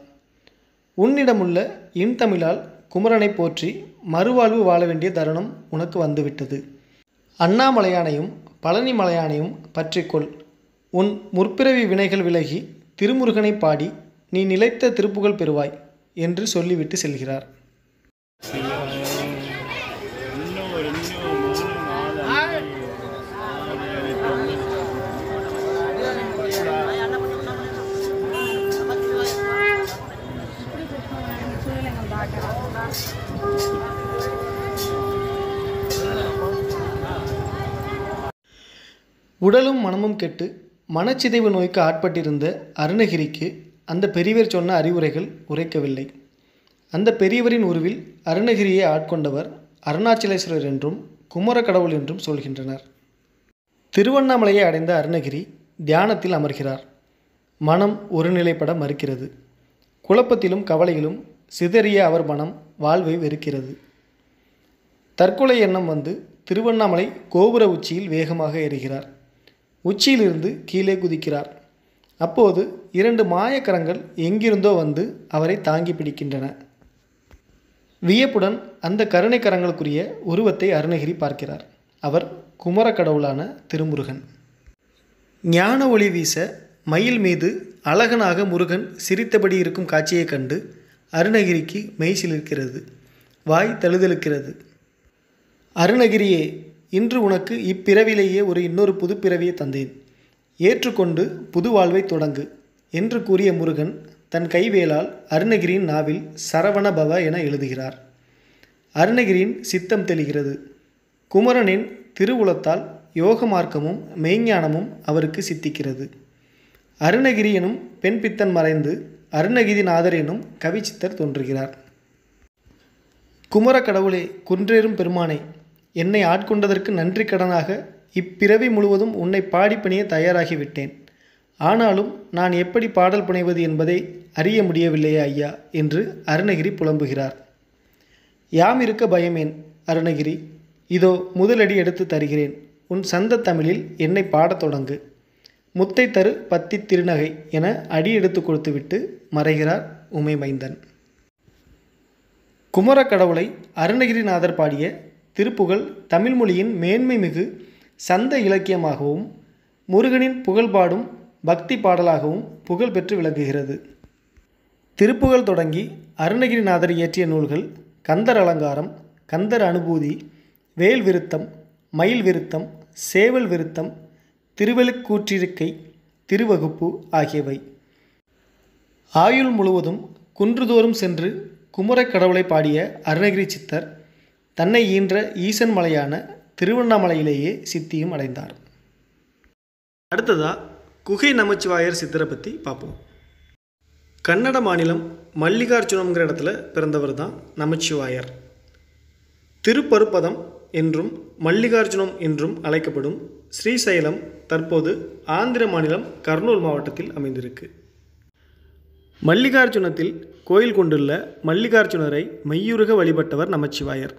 உன்னிடமுள்ள இன்தமிழால் குமரனை போற்றி மறுவாழ்வு வாழ வேண்டிய தருணம் உனக்கு வந்துவிட்டது. அண்ணாமலையானையும் பழனி மலையானையும் பற்றிக்கொள். உன் முற்பிறவி வினைகள் விலகி திருமுருகனை பாடி நீ நிலைத்த திருப்புகழ் பெறுவாய் என்று சொல்லிவிட்டு செல்கிறார். உடலும் மனமும் கெட்டு மனச்சிதைவு நோய்க்கு ஆட்பட்டிருந்த அருணகிரிக்கு அந்த பெரியவர் சொன்ன அறிவுரைகள் உரைக்கவில்லை. அந்த பெரியவரின் உருவில் அருணகிரியை ஆட்கொண்டவர் அருணாச்சலேஸ்வரர் என்றும் குமரக்கடவுள் என்றும் சொல்கின்றனர். திருவண்ணாமலையை அடைந்த அருணகிரி தியானத்தில் அமர்கிறார். மனம் ஒருநிலைப்பட மறுக்கிறது. குழப்பத்திலும் கவலையிலும் சிதறிய அவர் மனம் வாழ்வை வெறுக்கிறது. தற்கொலை எண்ணம் வந்து திருவண்ணாமலை கோபுர உச்சியில் வேகமாக ஏறுகிறார். உச்சியிலிருந்து கீழே குதிக்கிறார். அப்போது 2 மாயக்கரங்கள் எங்கிருந்தோ வந்து அவரை தாங்கி பிடிக்கின்றன. வியப்புடன் அந்த கருணை கரங்களுக்குரிய உருவத்தை அருணகிரி பார்க்கிறார். அவர் குமர கடவுளான திருமுருகன். ஞான ஒளி வீச மயில் மீது அழகனாக முருகன் சிரித்தபடி இருக்கும் காட்சியை கண்டு அருணகிரிக்கு மெய் சிலிர்க்கிறது, வாய் தழுதழுக்கிறது. அருணகிரியே, இன்று உனக்கு இப்பிறவிலேயே இன்னொரு புதுப்பிறவியை தந்தேன், ஏற்றுக்கொண்டு புது வாழ்வை தொடங்கு என்று கூறிய முருகன் தன் கைவேலால் அருணகிரியின் நாவில் சரவண பவ என எழுதுகிறார். அருணகிரியின் சித்தம் தெளிகிறது. குமரனின் திருவுளத்தால் யோக மார்க்கமும் மெய்ஞானமும் அவருக்கு சித்திக்கிறது. அருணகிரி எனும் பெண் பித்தன் மறைந்து அருணகிரிநாதர் எனும் கவிச்சித்தர் தோன்றுகிறார். குமர கடவுளே, குன்றேறும் பெருமானே, என்னை ஆட்கொண்டதற்கு நன்றி கடனாக இப்பிறவி முழுவதும் உன்னை பாடி பணிய தயாராகிவிட்டேன். ஆனாலும் நான் எப்படி பாடல் புனைவது என்பதை அறிய முடியவில்லையே ஐயா என்று அருணகிரி புலம்புகிறார். யாம் இருக்க பயமேன் அருணகிரி, இதோ முதலடி எடுத்து தருகிறேன். உன் சந்த தமிழில் என்னை பாடத் தொடங்கு. முத்தை தரு பத்தி திருநகை என அடி எடுத்து கொடுத்துவிட்டு மறைகிறார் உமைமைந்தன். குமர கடவுளை அருணகிரிநாதர் பாடிய திருப்புகழ் தமிழ் மொழியின் மேன்மை மிகு சந்த இலக்கியமாகவும் முருகனின் புகழ்பாடும் பக்தி பாடலாகவும் புகழ் பெற்று விளங்குகிறது. திருப்புகழ் தொடங்கி அருணகிரிநாதர் இயற்றிய நூல்கள் கந்தர் அலங்காரம், கந்தர் அனுபூதி, வேல் விருத்தம், மயில் விருத்தம், சேவல் விருத்தம், திருவெழுக்கூற்றிருக்கை, திருவகுப்பு ஆகியவை. ஆயுள் முழுவதும் குன்றுதோறும் சென்று குமரக் கடவுளை பாடிய அருணகிரி சித்தர் தன்னை ஈன்ற ஈசன் மலையான திருவண்ணாமலையிலேயே சித்தியும் அடைந்தார். அடுத்ததாக குகை நமச்சிவாயர் சித்தரை பற்றி பார்ப்போம். கன்னட மாநிலம் மல்லிகார்ஜுனம்ங்கிற இடத்துல பிறந்தவர் தான் நமச்சிவாயர். திருப்பருப்பதம் என்றும் மல்லிகார்ஜுனம் என்றும் அழைக்கப்படும் ஸ்ரீசைலம் தற்போது ஆந்திர மாநிலம் கர்னூல் மாவட்டத்தில் அமைந்திருக்கு. மல்லிகார்ஜுனத்தில் கோயில் கொண்டுள்ள மல்லிகார்ஜுனரை மெய்யுருக வழிபட்டவர் நமச்சிவாயர்.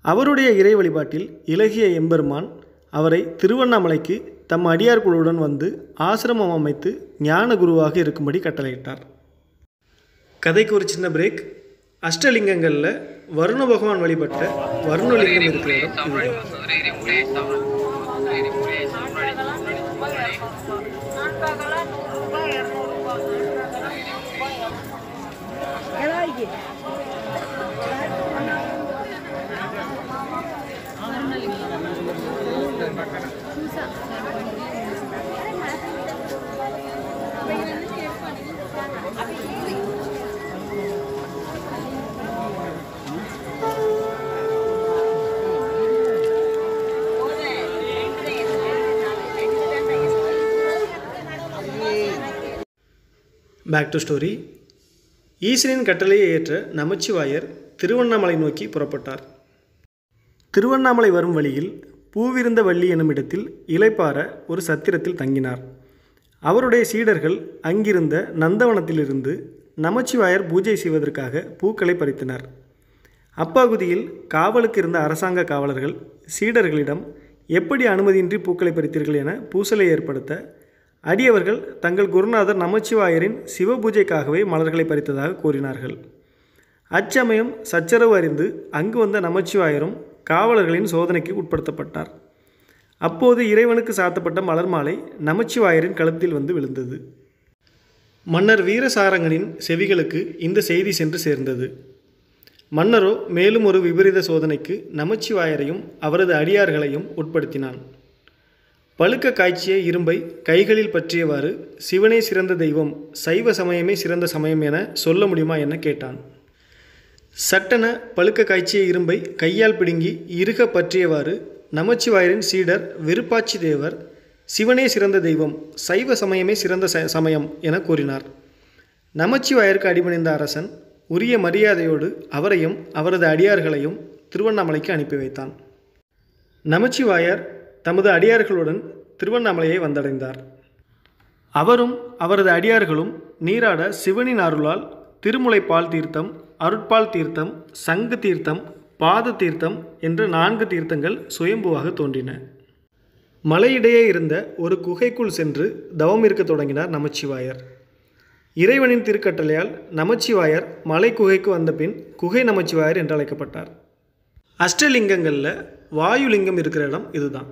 அவருடைய இறை வழிபாட்டில் இலகிய எம்பெருமான் அவரை திருவண்ணாமலைக்கு தம் அடியார்களுடன் வந்து ஆசிரமம் அமைத்து ஞான குருவாக இருக்கும்படி கட்டளையிட்டார். கதைக்கு ஒரு சின்ன பிரேக். அஷ்டலிங்கங்களில் வருண பகவான் வழிபட்ட வருணலிங்கம் இருக்கிற இடம். Back to story. ஈசனின் கட்டளையை ஏற்ற நமச்சிவாயர் திருவண்ணாமலை நோக்கி புறப்பட்டார். திருவண்ணாமலை வரும் வழியில் பூவிருந்த வள்ளி எனும் இடத்தில் இளைப்பாற ஒரு சத்திரத்தில் தங்கினார். அவருடைய சீடர்கள் அங்கிருந்த நந்தவனத்திலிருந்து நமச்சிவாயர் பூஜை செய்வதற்காக பூக்களை பறித்தனர். அப்பகுதியில் காவலுக்கு இருந்த அரசாங்க காவலர்கள் சீடர்களிடம் எப்படி அனுமதியின்றி பூக்களை பறித்தீர்கள் என பூசலை ஏற்படுத்த அடியவர்கள் தங்கள் குருநாதர் நமச்சிவாயரின் சிவபூஜைக்காகவே மலர்களை பறித்ததாக கூறினார்கள். அச்சமயம் சச்சரவு அறிந்து அங்கு வந்த நமச்சிவாயரும் காவலர்களின் சோதனைக்கு உட்படுத்தப்பட்டார். அப்போது இறைவனுக்கு சாத்தப்பட்ட மலர் மாலை நமச்சிவாயரின் கழுத்தில் வந்து விழுந்தது. மன்னர் வீரசாரங்கனின் செவிகளுக்கு இந்த செய்தி சென்று சேர்ந்தது. மன்னரோ மேலும் ஒரு விபரீத சோதனைக்கு நமச்சிவாயரையும் அவரது அடியார்களையும் உட்படுத்தினான். பழுக்க காய்ச்சிய இரும்பை கைகளில் பற்றியவாறு சிவனே சிறந்த தெய்வம், சைவ சமயமே சிறந்த சமயம் என சொல்ல முடியுமா என கேட்டான். சட்டென பழுக்க காய்ச்சிய இரும்பை கையால் பிடுங்கி இறுக பற்றியவாறு நமச்சிவாயரின் சீடர் விருப்பாச்சி தேவர் சிவனே சிறந்த தெய்வம், சைவ சமயமே சிறந்த சமயம் என கூறினார். நமச்சிவாயருக்கு அடிபணிந்த அரசன் உரிய மரியாதையோடு அவரையும் அவரது அடியார்களையும் திருவண்ணாமலைக்கு அனுப்பி வைத்தான். நமச்சிவாயர் தமது அடியார்களுடன் திருவண்ணாமலையை வந்தடைந்தார். அவரும் அவரது அடியார்களும் நீராட சிவனின் அருளால் திருமுலைப்பால் தீர்த்தம், அருட்பால் தீர்த்தம், சங்கு தீர்த்தம், பாத தீர்த்தம் என்ற 4 தீர்த்தங்கள் சுயம்புவாக தோன்றின. மலையிடையே இருந்த ஒரு குகைக்குள் சென்று தவம் இருக்க தொடங்கினார் நமச்சிவாயர். இறைவனின் திருக்கட்டளையால் நமச்சிவாயர் மலை குகைக்கு வந்த பின் குகை நமச்சிவாயர் என்று அழைக்கப்பட்டார். அஷ்டலிங்கங்களில் வாயுலிங்கம் இருக்கிற இடம் இதுதான்.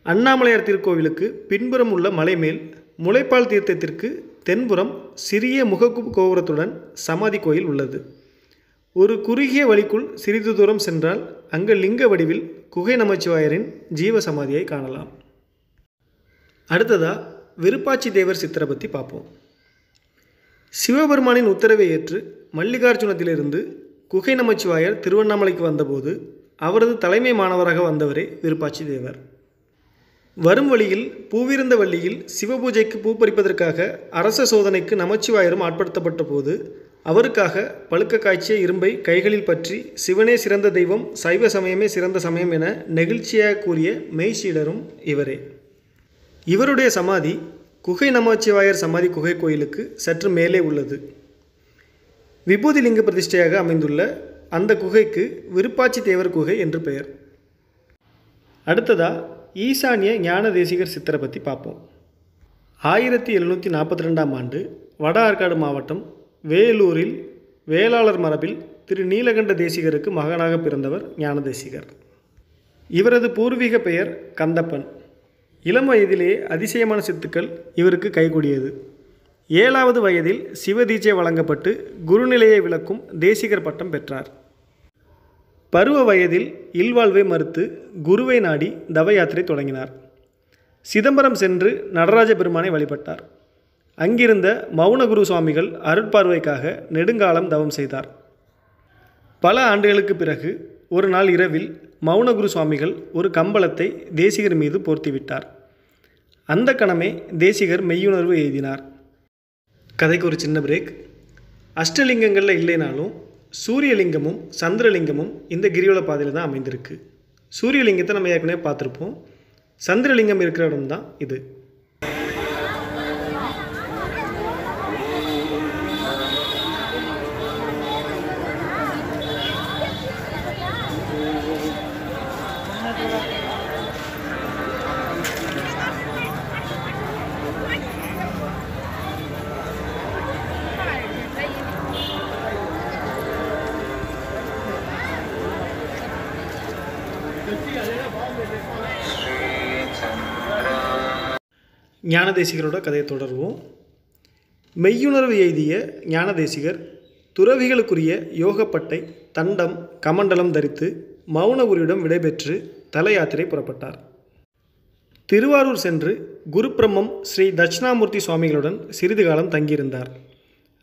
அண்ணாமலையார் திருக்கோவிலுக்கு பின்புறம் உள்ள மலை மேல் முளைப்பால் தீர்த்தத்திற்கு தென்புறம் சிறிய முகப்பு கோபுரத்துடன் சமாதி கோயில் உள்ளது. ஒரு குறுகிய வழிக்குள் சிறிது தூரம் சென்றால் அங்கு லிங்க வடிவில் குகை நமச்சிவாயரின் ஜீவ சமாதியை காணலாம். அடுத்ததாக விருப்பாச்சி தேவர் சித்தரை பற்றி பார்ப்போம். சிவபெருமானின் உத்தரவை ஏற்று மல்லிகார்ஜுனத்திலிருந்து குகை நமச்சிவாயர் திருவண்ணாமலைக்கு வந்தபோது அவரது தலைமை மாணவராக வந்தவரே விருப்பாச்சி தேவர். வரும் வழியில் பூவிருந்த வள்ளியில் சிவபூஜைக்கு பூ பறிப்பதற்காக அரச சோதனைக்கு நமச்சிவாயரும் ஆட்படுத்தப்பட்ட போது அவருக்காக பழுக்க காய்ச்சிய இரும்பை கைகளில் பற்றி சிவனே சிறந்த தெய்வம், சைவ சமயமே சிறந்த சமயம் என நெகிழ்ச்சியாக கூறிய மெய்சீடரும் இவரே. இவருடைய சமாதி குகை நமச்சிவாயர் சமாதி குகை கோயிலுக்கு சற்று மேலே உள்ளது. விபூதி லிங்க பிரதிஷ்டையாக அமைந்துள்ள அந்த குகைக்கு விருப்பாச்சி தேவர் குகை என்று பெயர். அடுத்ததாக ஈசானிய ஞான தேசிகர் சித்தரை பற்றி பார்ப்போம். 1742ஆம் ஆண்டு வட ஆற்காடு மாவட்டம் வேலூரில் வேளாளர் மரபில் திரு நீலகண்ட தேசிகருக்கு மகனாக பிறந்தவர் ஞான தேசிகர். இவரது பூர்வீக பெயர் கந்தப்பன். இளம் வயதிலேயே அதிசயமான சித்துக்கள் இவருக்கு கைகூடியது. 7வது வயதில் சிவதீட்சை வழங்கப்பட்டு குருநிலையை விளக்கும் தேசிகர் பட்டம் பெற்றார். பருவ வயதில் இல்வாழ்வை மறுத்து குருவை நாடி தவ யாத்திரை தொடங்கினார். சிதம்பரம் சென்று நடராஜ பெருமானை வழிபட்டார். அங்கிருந்த மௌனகுரு சுவாமிகள் அருட்பார்வைக்காக நெடுங்காலம் தவம் செய்தார். பல ஆண்டுகளுக்கு பிறகு ஒரு நாள் இரவில் மௌனகுரு சுவாமிகள் ஒரு கம்பளத்தை தேசிகர் மீது போர்த்திவிட்டார். அந்த கணமே தேசிகர் மெய்யுணர்வு எய்தினார். கதைக்கு ஒரு சின்ன பிரேக். அஷ்டலிங்கங்களில் இல்லைனாலும் சூரியலிங்கமும் சந்திரலிங்கமும் இந்த கிரிவல பாதையில் தான் அமைந்திருக்கு. சூரியலிங்கத்தை நம்ம ஏற்கனவே பார்த்துருப்போம். சந்திரலிங்கம் இருக்கிற இடம் தான் இது. ஞானதேசிகரோட கதையை தொடர்வோம். மெய்யுணர்வு எய்திய ஞானதேசிகர் துறவிகளுக்குரிய யோகப்பட்டை, தண்டம், கமண்டலம் தரித்து மௌனகுருவிடம் விடைபெற்று தல யாத்திரை புறப்பட்டார். திருவாரூர் சென்று குருபிரம்மம் ஸ்ரீ தட்சிணாமூர்த்தி சுவாமிகளுடன் சிறிது காலம் தங்கியிருந்தார்.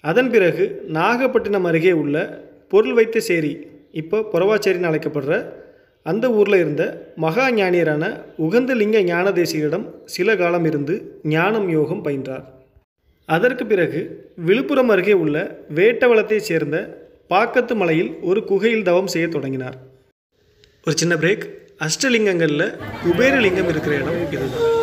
அதன் பிறகு நாகப்பட்டினம் அருகே உள்ள பொருள் வைத்த சேரி, இப்போ பொறவாச்சேரின்னு அழைக்கப்படுற அந்த ஊரில் இருந்த மகா ஞானியரான உகந்த லிங்க ஞானதேசிகரிடம் சில காலம் இருந்து ஞானம் யோகம் பயின்றார். அதற்கு பிறகு விழுப்புரம் அருகே உள்ள வேட்டவளத்தைச் சேர்ந்த பாக்கத்து மலையில் ஒரு குகையில் தவம் செய்ய தொடங்கினார். ஒரு சின்ன பிரேக். அஷ்டலிங்கங்களில் குபேரலிங்கம் இருக்கிற இடம் இதுதான்.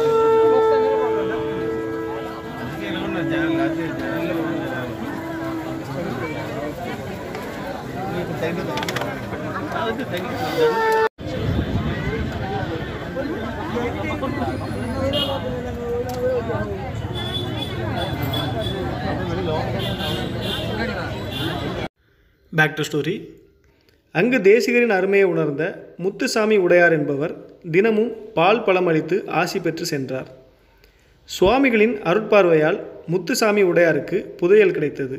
Back to story. அங்கு தேசிகரின் அருமையை உணர்ந்த முத்துசாமி உடையார் என்பவர் தினமும் பால் பழம் அளித்து ஆசி பெற்று சென்றார். சுவாமிகளின் அருட்பார்வையால் முத்துசாமி உடையாருக்கு புதையல் கிடைத்தது.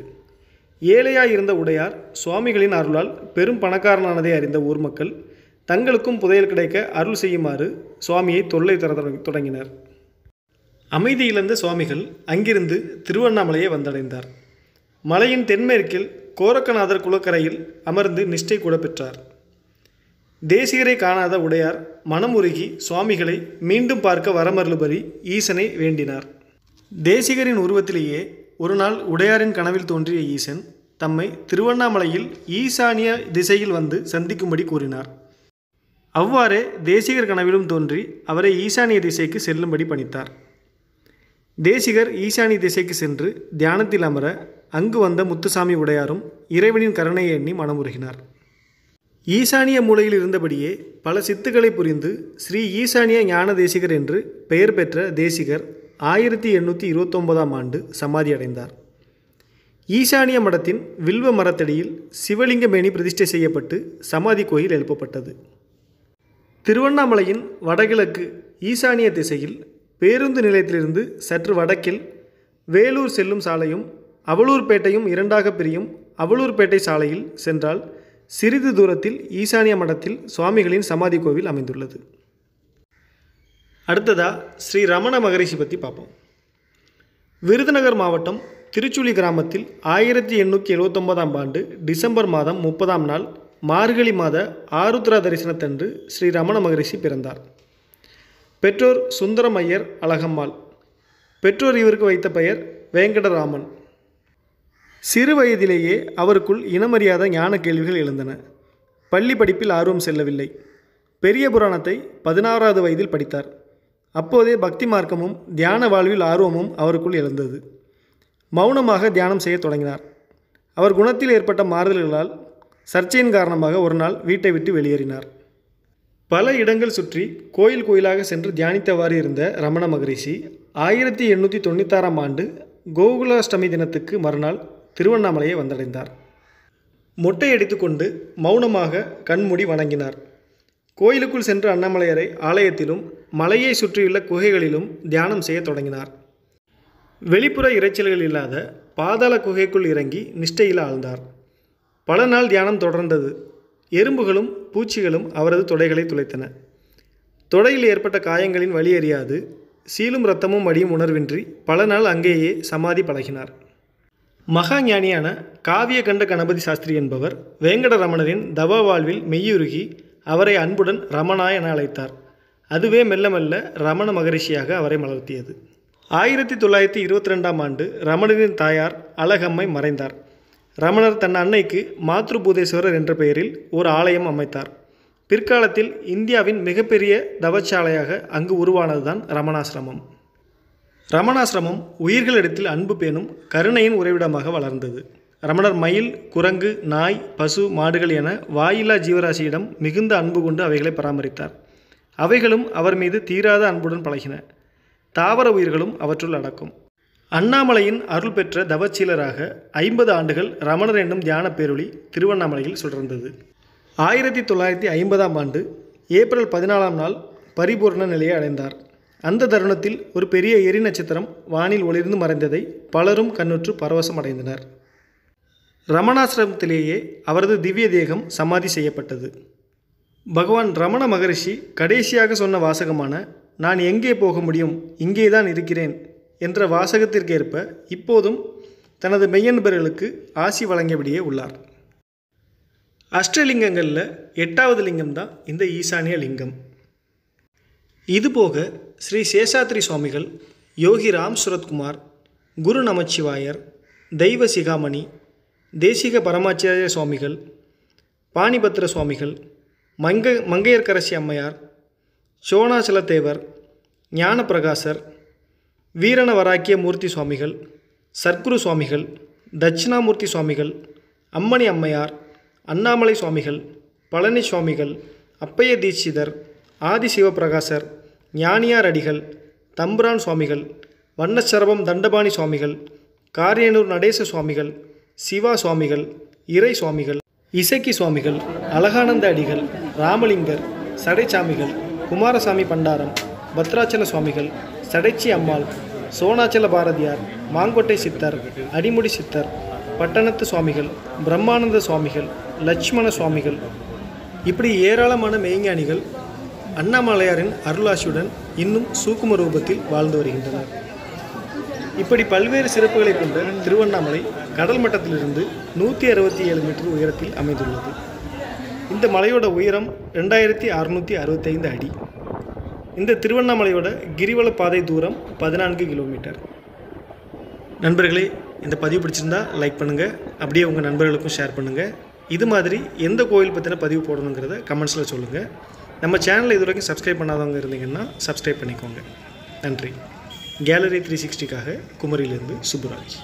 ஏழையாய் இருந்த உடையார் சுவாமிகளின் அருளால் பெரும் பணக்காரனானதை அறிந்த ஊர் மக்கள் தங்களுக்கும் புதையல் கிடைக்க அருள் செய்யுமாறு சுவாமியை தொல்லை தர தொடங்கினர். அமைதி இழந்த சுவாமிகள் அங்கிருந்து திருவண்ணாமலையை வந்தடைந்தார். மலையின் தென்மேற்கில் கோரக்கநாதர் குளக்கரையில் அமர்ந்து நிஷ்டை கூட பெற்றார். தேசிகரை காணாத உடையார் மனமுருகி சுவாமிகளை மீண்டும் பார்க்க வரமருளுபடி ஈசனை வேண்டினார். தேசிகரின் உருவத்திலேயே ஒரு நாள் உடையாரின் கனவில் தோன்றிய ஈசன் தம்மை திருவண்ணாமலையில் ஈசானிய திசையில் வந்து சந்திக்கும்படி கூறினார். அவ்வாறே தேசிகர் கனவிலும் தோன்றி அவரை ஈசானிய திசைக்கு செல்லும்படி பணித்தார். தேசிகர் ஈசானிய திசைக்கு சென்று தியானத்தில் அமர அங்கு வந்த முத்துசாமி உடையாரும் இறைவனின் கருணையை எண்ணி மனமுருகினார். ஈசானிய மூலையில் இருந்தபடியே பல சித்துக்களை புரிந்து ஸ்ரீ ஈசானிய ஞான தேசிகர் என்று பெயர் பெற்ற தேசிகர் 1829ஆம் ஆண்டு சமாதி அடைந்தார். ஈசானிய மடத்தின் வில்வ மரத்தடியில் சிவலிங்க மேனி பிரதிஷ்டை செய்யப்பட்டு சமாதி கோயில் எழுப்பப்பட்டது. திருவண்ணாமலையின் வடகிழக்கு ஈசானிய திசையில் பேருந்து நிலையத்திலிருந்து சற்று வடக்கில் வேலூர் செல்லும் சாலையும் அவலூர்பேட்டையும் இரண்டாக பிரியும் அவலூர்பேட்டை சாலையில் சென்றால் சிறிது தூரத்தில் ஈசானிய மடத்தில் சுவாமிகளின் சமாதி கோவில் அமைந்துள்ளது. அடுத்ததா ஸ்ரீ ரமண மகரிஷி பற்றி பார்ப்போம். விருதுநகர் மாவட்டம் திருச்சுழி கிராமத்தில் 1879ஆம் ஆண்டு டிசம்பர் மாதம் 30ஆம் நாள் மார்கழி மாத ஆருத்ரா தரிசனத்தன்று ஸ்ரீ ரமண மகரிஷி பிறந்தார். பெற்றோர் சுந்தரம் ஐயர், அழகம்மாள். பெற்றோர் இவருக்கு வைத்த பெயர் வேங்கடராமன். சிறு வயதிலேயே அவருக்குள் இனமறியாத ஞான கேள்விகள் எழுந்தன. பள்ளி படிப்பில் ஆர்வம் செல்லவில்லை. பெரிய புராணத்தை 16வது வயதில் படித்தார். அப்போதே பக்தி மார்க்கமும் தியான வாழ்வில் ஆர்வமும் அவருக்குள் எழுந்தது. மௌனமாக தியானம் செய்ய தொடங்கினார். அவர் குணத்தில் ஏற்பட்ட மாறுதல்களால் சர்ச்சையின் காரணமாக ஒரு நாள் வீட்டை விட்டு வெளியேறினார். பல இடங்கள் சுற்றி கோயில் கோயிலாக சென்று தியானித்தவாறு இருந்த ரமண மகரிஷி 1896ஆம் ஆண்டு கோகுலாஷ்டமி தினத்துக்கு மறுநாள் திருவண்ணாமலையை வந்தடைந்தார். மொட்டையடித்து கொண்டு மௌனமாக கண்மூடி வணங்கினார். கோயிலுக்குள் சென்று அண்ணாமலையாரை ஆலயத்திலும் மலையை சுற்றியுள்ள குகைகளிலும் தியானம் செய்ய தொடங்கினார். வெளிப்புற இரைச்சல்கள் இல்லாத பாதாள குகைக்குள் இறங்கி நிஷ்டையில் ஆழ்ந்தார். பல நாள் தியானம் தொடர்ந்தது. எறும்புகளும் பூச்சிகளும் அவரது தொடைகளை துளைத்தன. தொடையில் ஏற்பட்ட காயங்களின் வலி அறியாது சீலும் இரத்தமும் வடியும் உணர்வின்றி பல நாள் அங்கேயே சமாதி பழகினார். மகா ஞானியான காவிய கண்ட கணபதி சாஸ்திரி என்பவர் வேங்கடரமணரின் தவ வாழ்வில் மெய்யுருகி அவரை அன்புடன் ரமணா என அழைத்தார். அதுவே மெல்ல மெல்ல ரமண மகரிஷியாக அவரை மலர்த்தியது. 1922ஆம் ஆண்டு ரமணரின் தாயார் அழகம்மை மறைந்தார். ரமணர் தன் அன்னைக்கு மாத்ருபூதேஸ்வரர் என்ற பெயரில் ஒரு ஆலயம் அமைத்தார். பிற்காலத்தில் இந்தியாவின் மிகப்பெரிய தவச்சாலையாக அங்கு உருவானதுதான் ரமணாசிரமம். ரமணாசிரமம் உயிர்களிடத்தில் அன்பு பேணும் கருணையின் உறைவிடமாக வளர்ந்தது. ரமணர் மயில், குரங்கு, நாய், பசு, மாடுகள் என வாயில்லா ஜீவராசியிடம் மிகுந்த அன்பு கொண்டு அவைகளை பராமரித்தார். அவைகளும் அவர் மீது தீராத அன்புடன் பழகின. தாவர உயிர்களும் அவற்றுள் அடக்கும். அண்ணாமலையின் அருள் பெற்ற தவச்சீலராக 50 ஆண்டுகள் ரமணர் என்னும் தியான பேரொளி திருவண்ணாமலையில் சுடர்ந்தது. 1950ஆம் ஆண்டு ஏப்ரல் 14ஆம் நாள் பரிபூர்ண நிலையை அடைந்தார். அந்த தருணத்தில் ஒரு பெரிய எரி நட்சத்திரம் வானில் ஒளிர்ந்து மறைந்ததை பலரும் கண்ணுற்று பரவசம் அடைந்தனர். ரமணாசிரமத்திலேயே அவரது திவ்ய தேகம் சமாதி செய்யப்பட்டது. பகவான் ரமண மகரிஷி கடைசியாக சொன்ன வாசகமான "நான் எங்கே போக முடியும், இங்கேதான் இருக்கிறேன்" என்ற வாசகத்திற்கேற்ப இப்போதும் தனது மெய்யன்பர்களுக்கு ஆசி வழங்கியபடியே உள்ளார். அஷ்டலிங்கங்களில் 8வது லிங்கம் தான் இந்த ஈசானிய லிங்கம். இதுபோக ஸ்ரீ சேஷாத்ரி சுவாமிகள், யோகி ராம் சுரத்குமார், குரு நமச்சிவாயர், தெய்வ சிகாமணி, தேசிக பரமாச்சாரிய சுவாமிகள், பாணிபத்ர சுவாமிகள், மங்கையர்க்கரசி அம்மையார், சோணாச்சலத்தேவர், ஞானப்பிரகாசர், வீரண வராக்கிய மூர்த்தி சுவாமிகள், சர்க்குரு சுவாமிகள், தட்சிணாமூர்த்தி சுவாமிகள், அம்மணி அம்மையார், அண்ணாமலை சுவாமிகள், பழனி சுவாமிகள், அப்பைய தீட்சிதர், ஆதி சிவபிரகாசர், ஞானியார் அடிகள், தம்புரான் சுவாமிகள், வண்ணச்சரபம் தண்டபாணி சுவாமிகள், காரியனூர் நடேச சுவாமிகள், சிவா சுவாமிகள், இறை சுவாமிகள், இசக்கி சுவாமிகள், அழகானந்த அடிகள், ராமலிங்கர், சடைச்சாமிகள், குமாரசாமி பண்டாரம், பத்ராச்சல சுவாமிகள், சடைச்சி அம்மாள், சோனாச்சல பாரதியார், மாங்கொட்டை சித்தர், அடிமுடி சித்தர், பட்டணத்து சுவாமிகள், பிரம்மானந்த சுவாமிகள், லட்சுமண சுவாமிகள், இப்படி ஏராளமான மெய்ஞானிகள் அண்ணாமலையாரின் அருளாசியுடன் இன்னும் சூக்கும ரூபத்தில் வாழ்ந்து வருகின்றனர். இப்படி பல்வேறு சிறப்புகளை கொண்ட திருவண்ணாமலை கடல் மட்டத்திலிருந்து 167 மீட்டர் உயரத்தில் அமைந்துள்ளது. இந்த மலையோட உயரம் 2665 அடி. இந்த திருவண்ணாமலையோட கிரிவல பாதை தூரம் 14 கிலோமீட்டர். நண்பர்களே, இந்த பதிவு பிடிச்சிருந்தா லைக் பண்ணுங்கள், அப்படியே உங்கள் நண்பர்களுக்கும் ஷேர் பண்ணுங்கள். இது மாதிரி எந்த கோயில் பற்றின பதிவு போடணுங்கிறத கமெண்ட்ஸில் சொல்லுங்கள். நம்ம சேனலில் இது வரைக்கும் சப்ஸ்கிரைப் பண்ணாதவங்க இருந்தீங்கன்னா சப்ஸ்கிரைப் பண்ணிக்கோங்க. நன்றி. கேலரி 360க்காக குமரியிலிருந்து சுப்புராஜ்.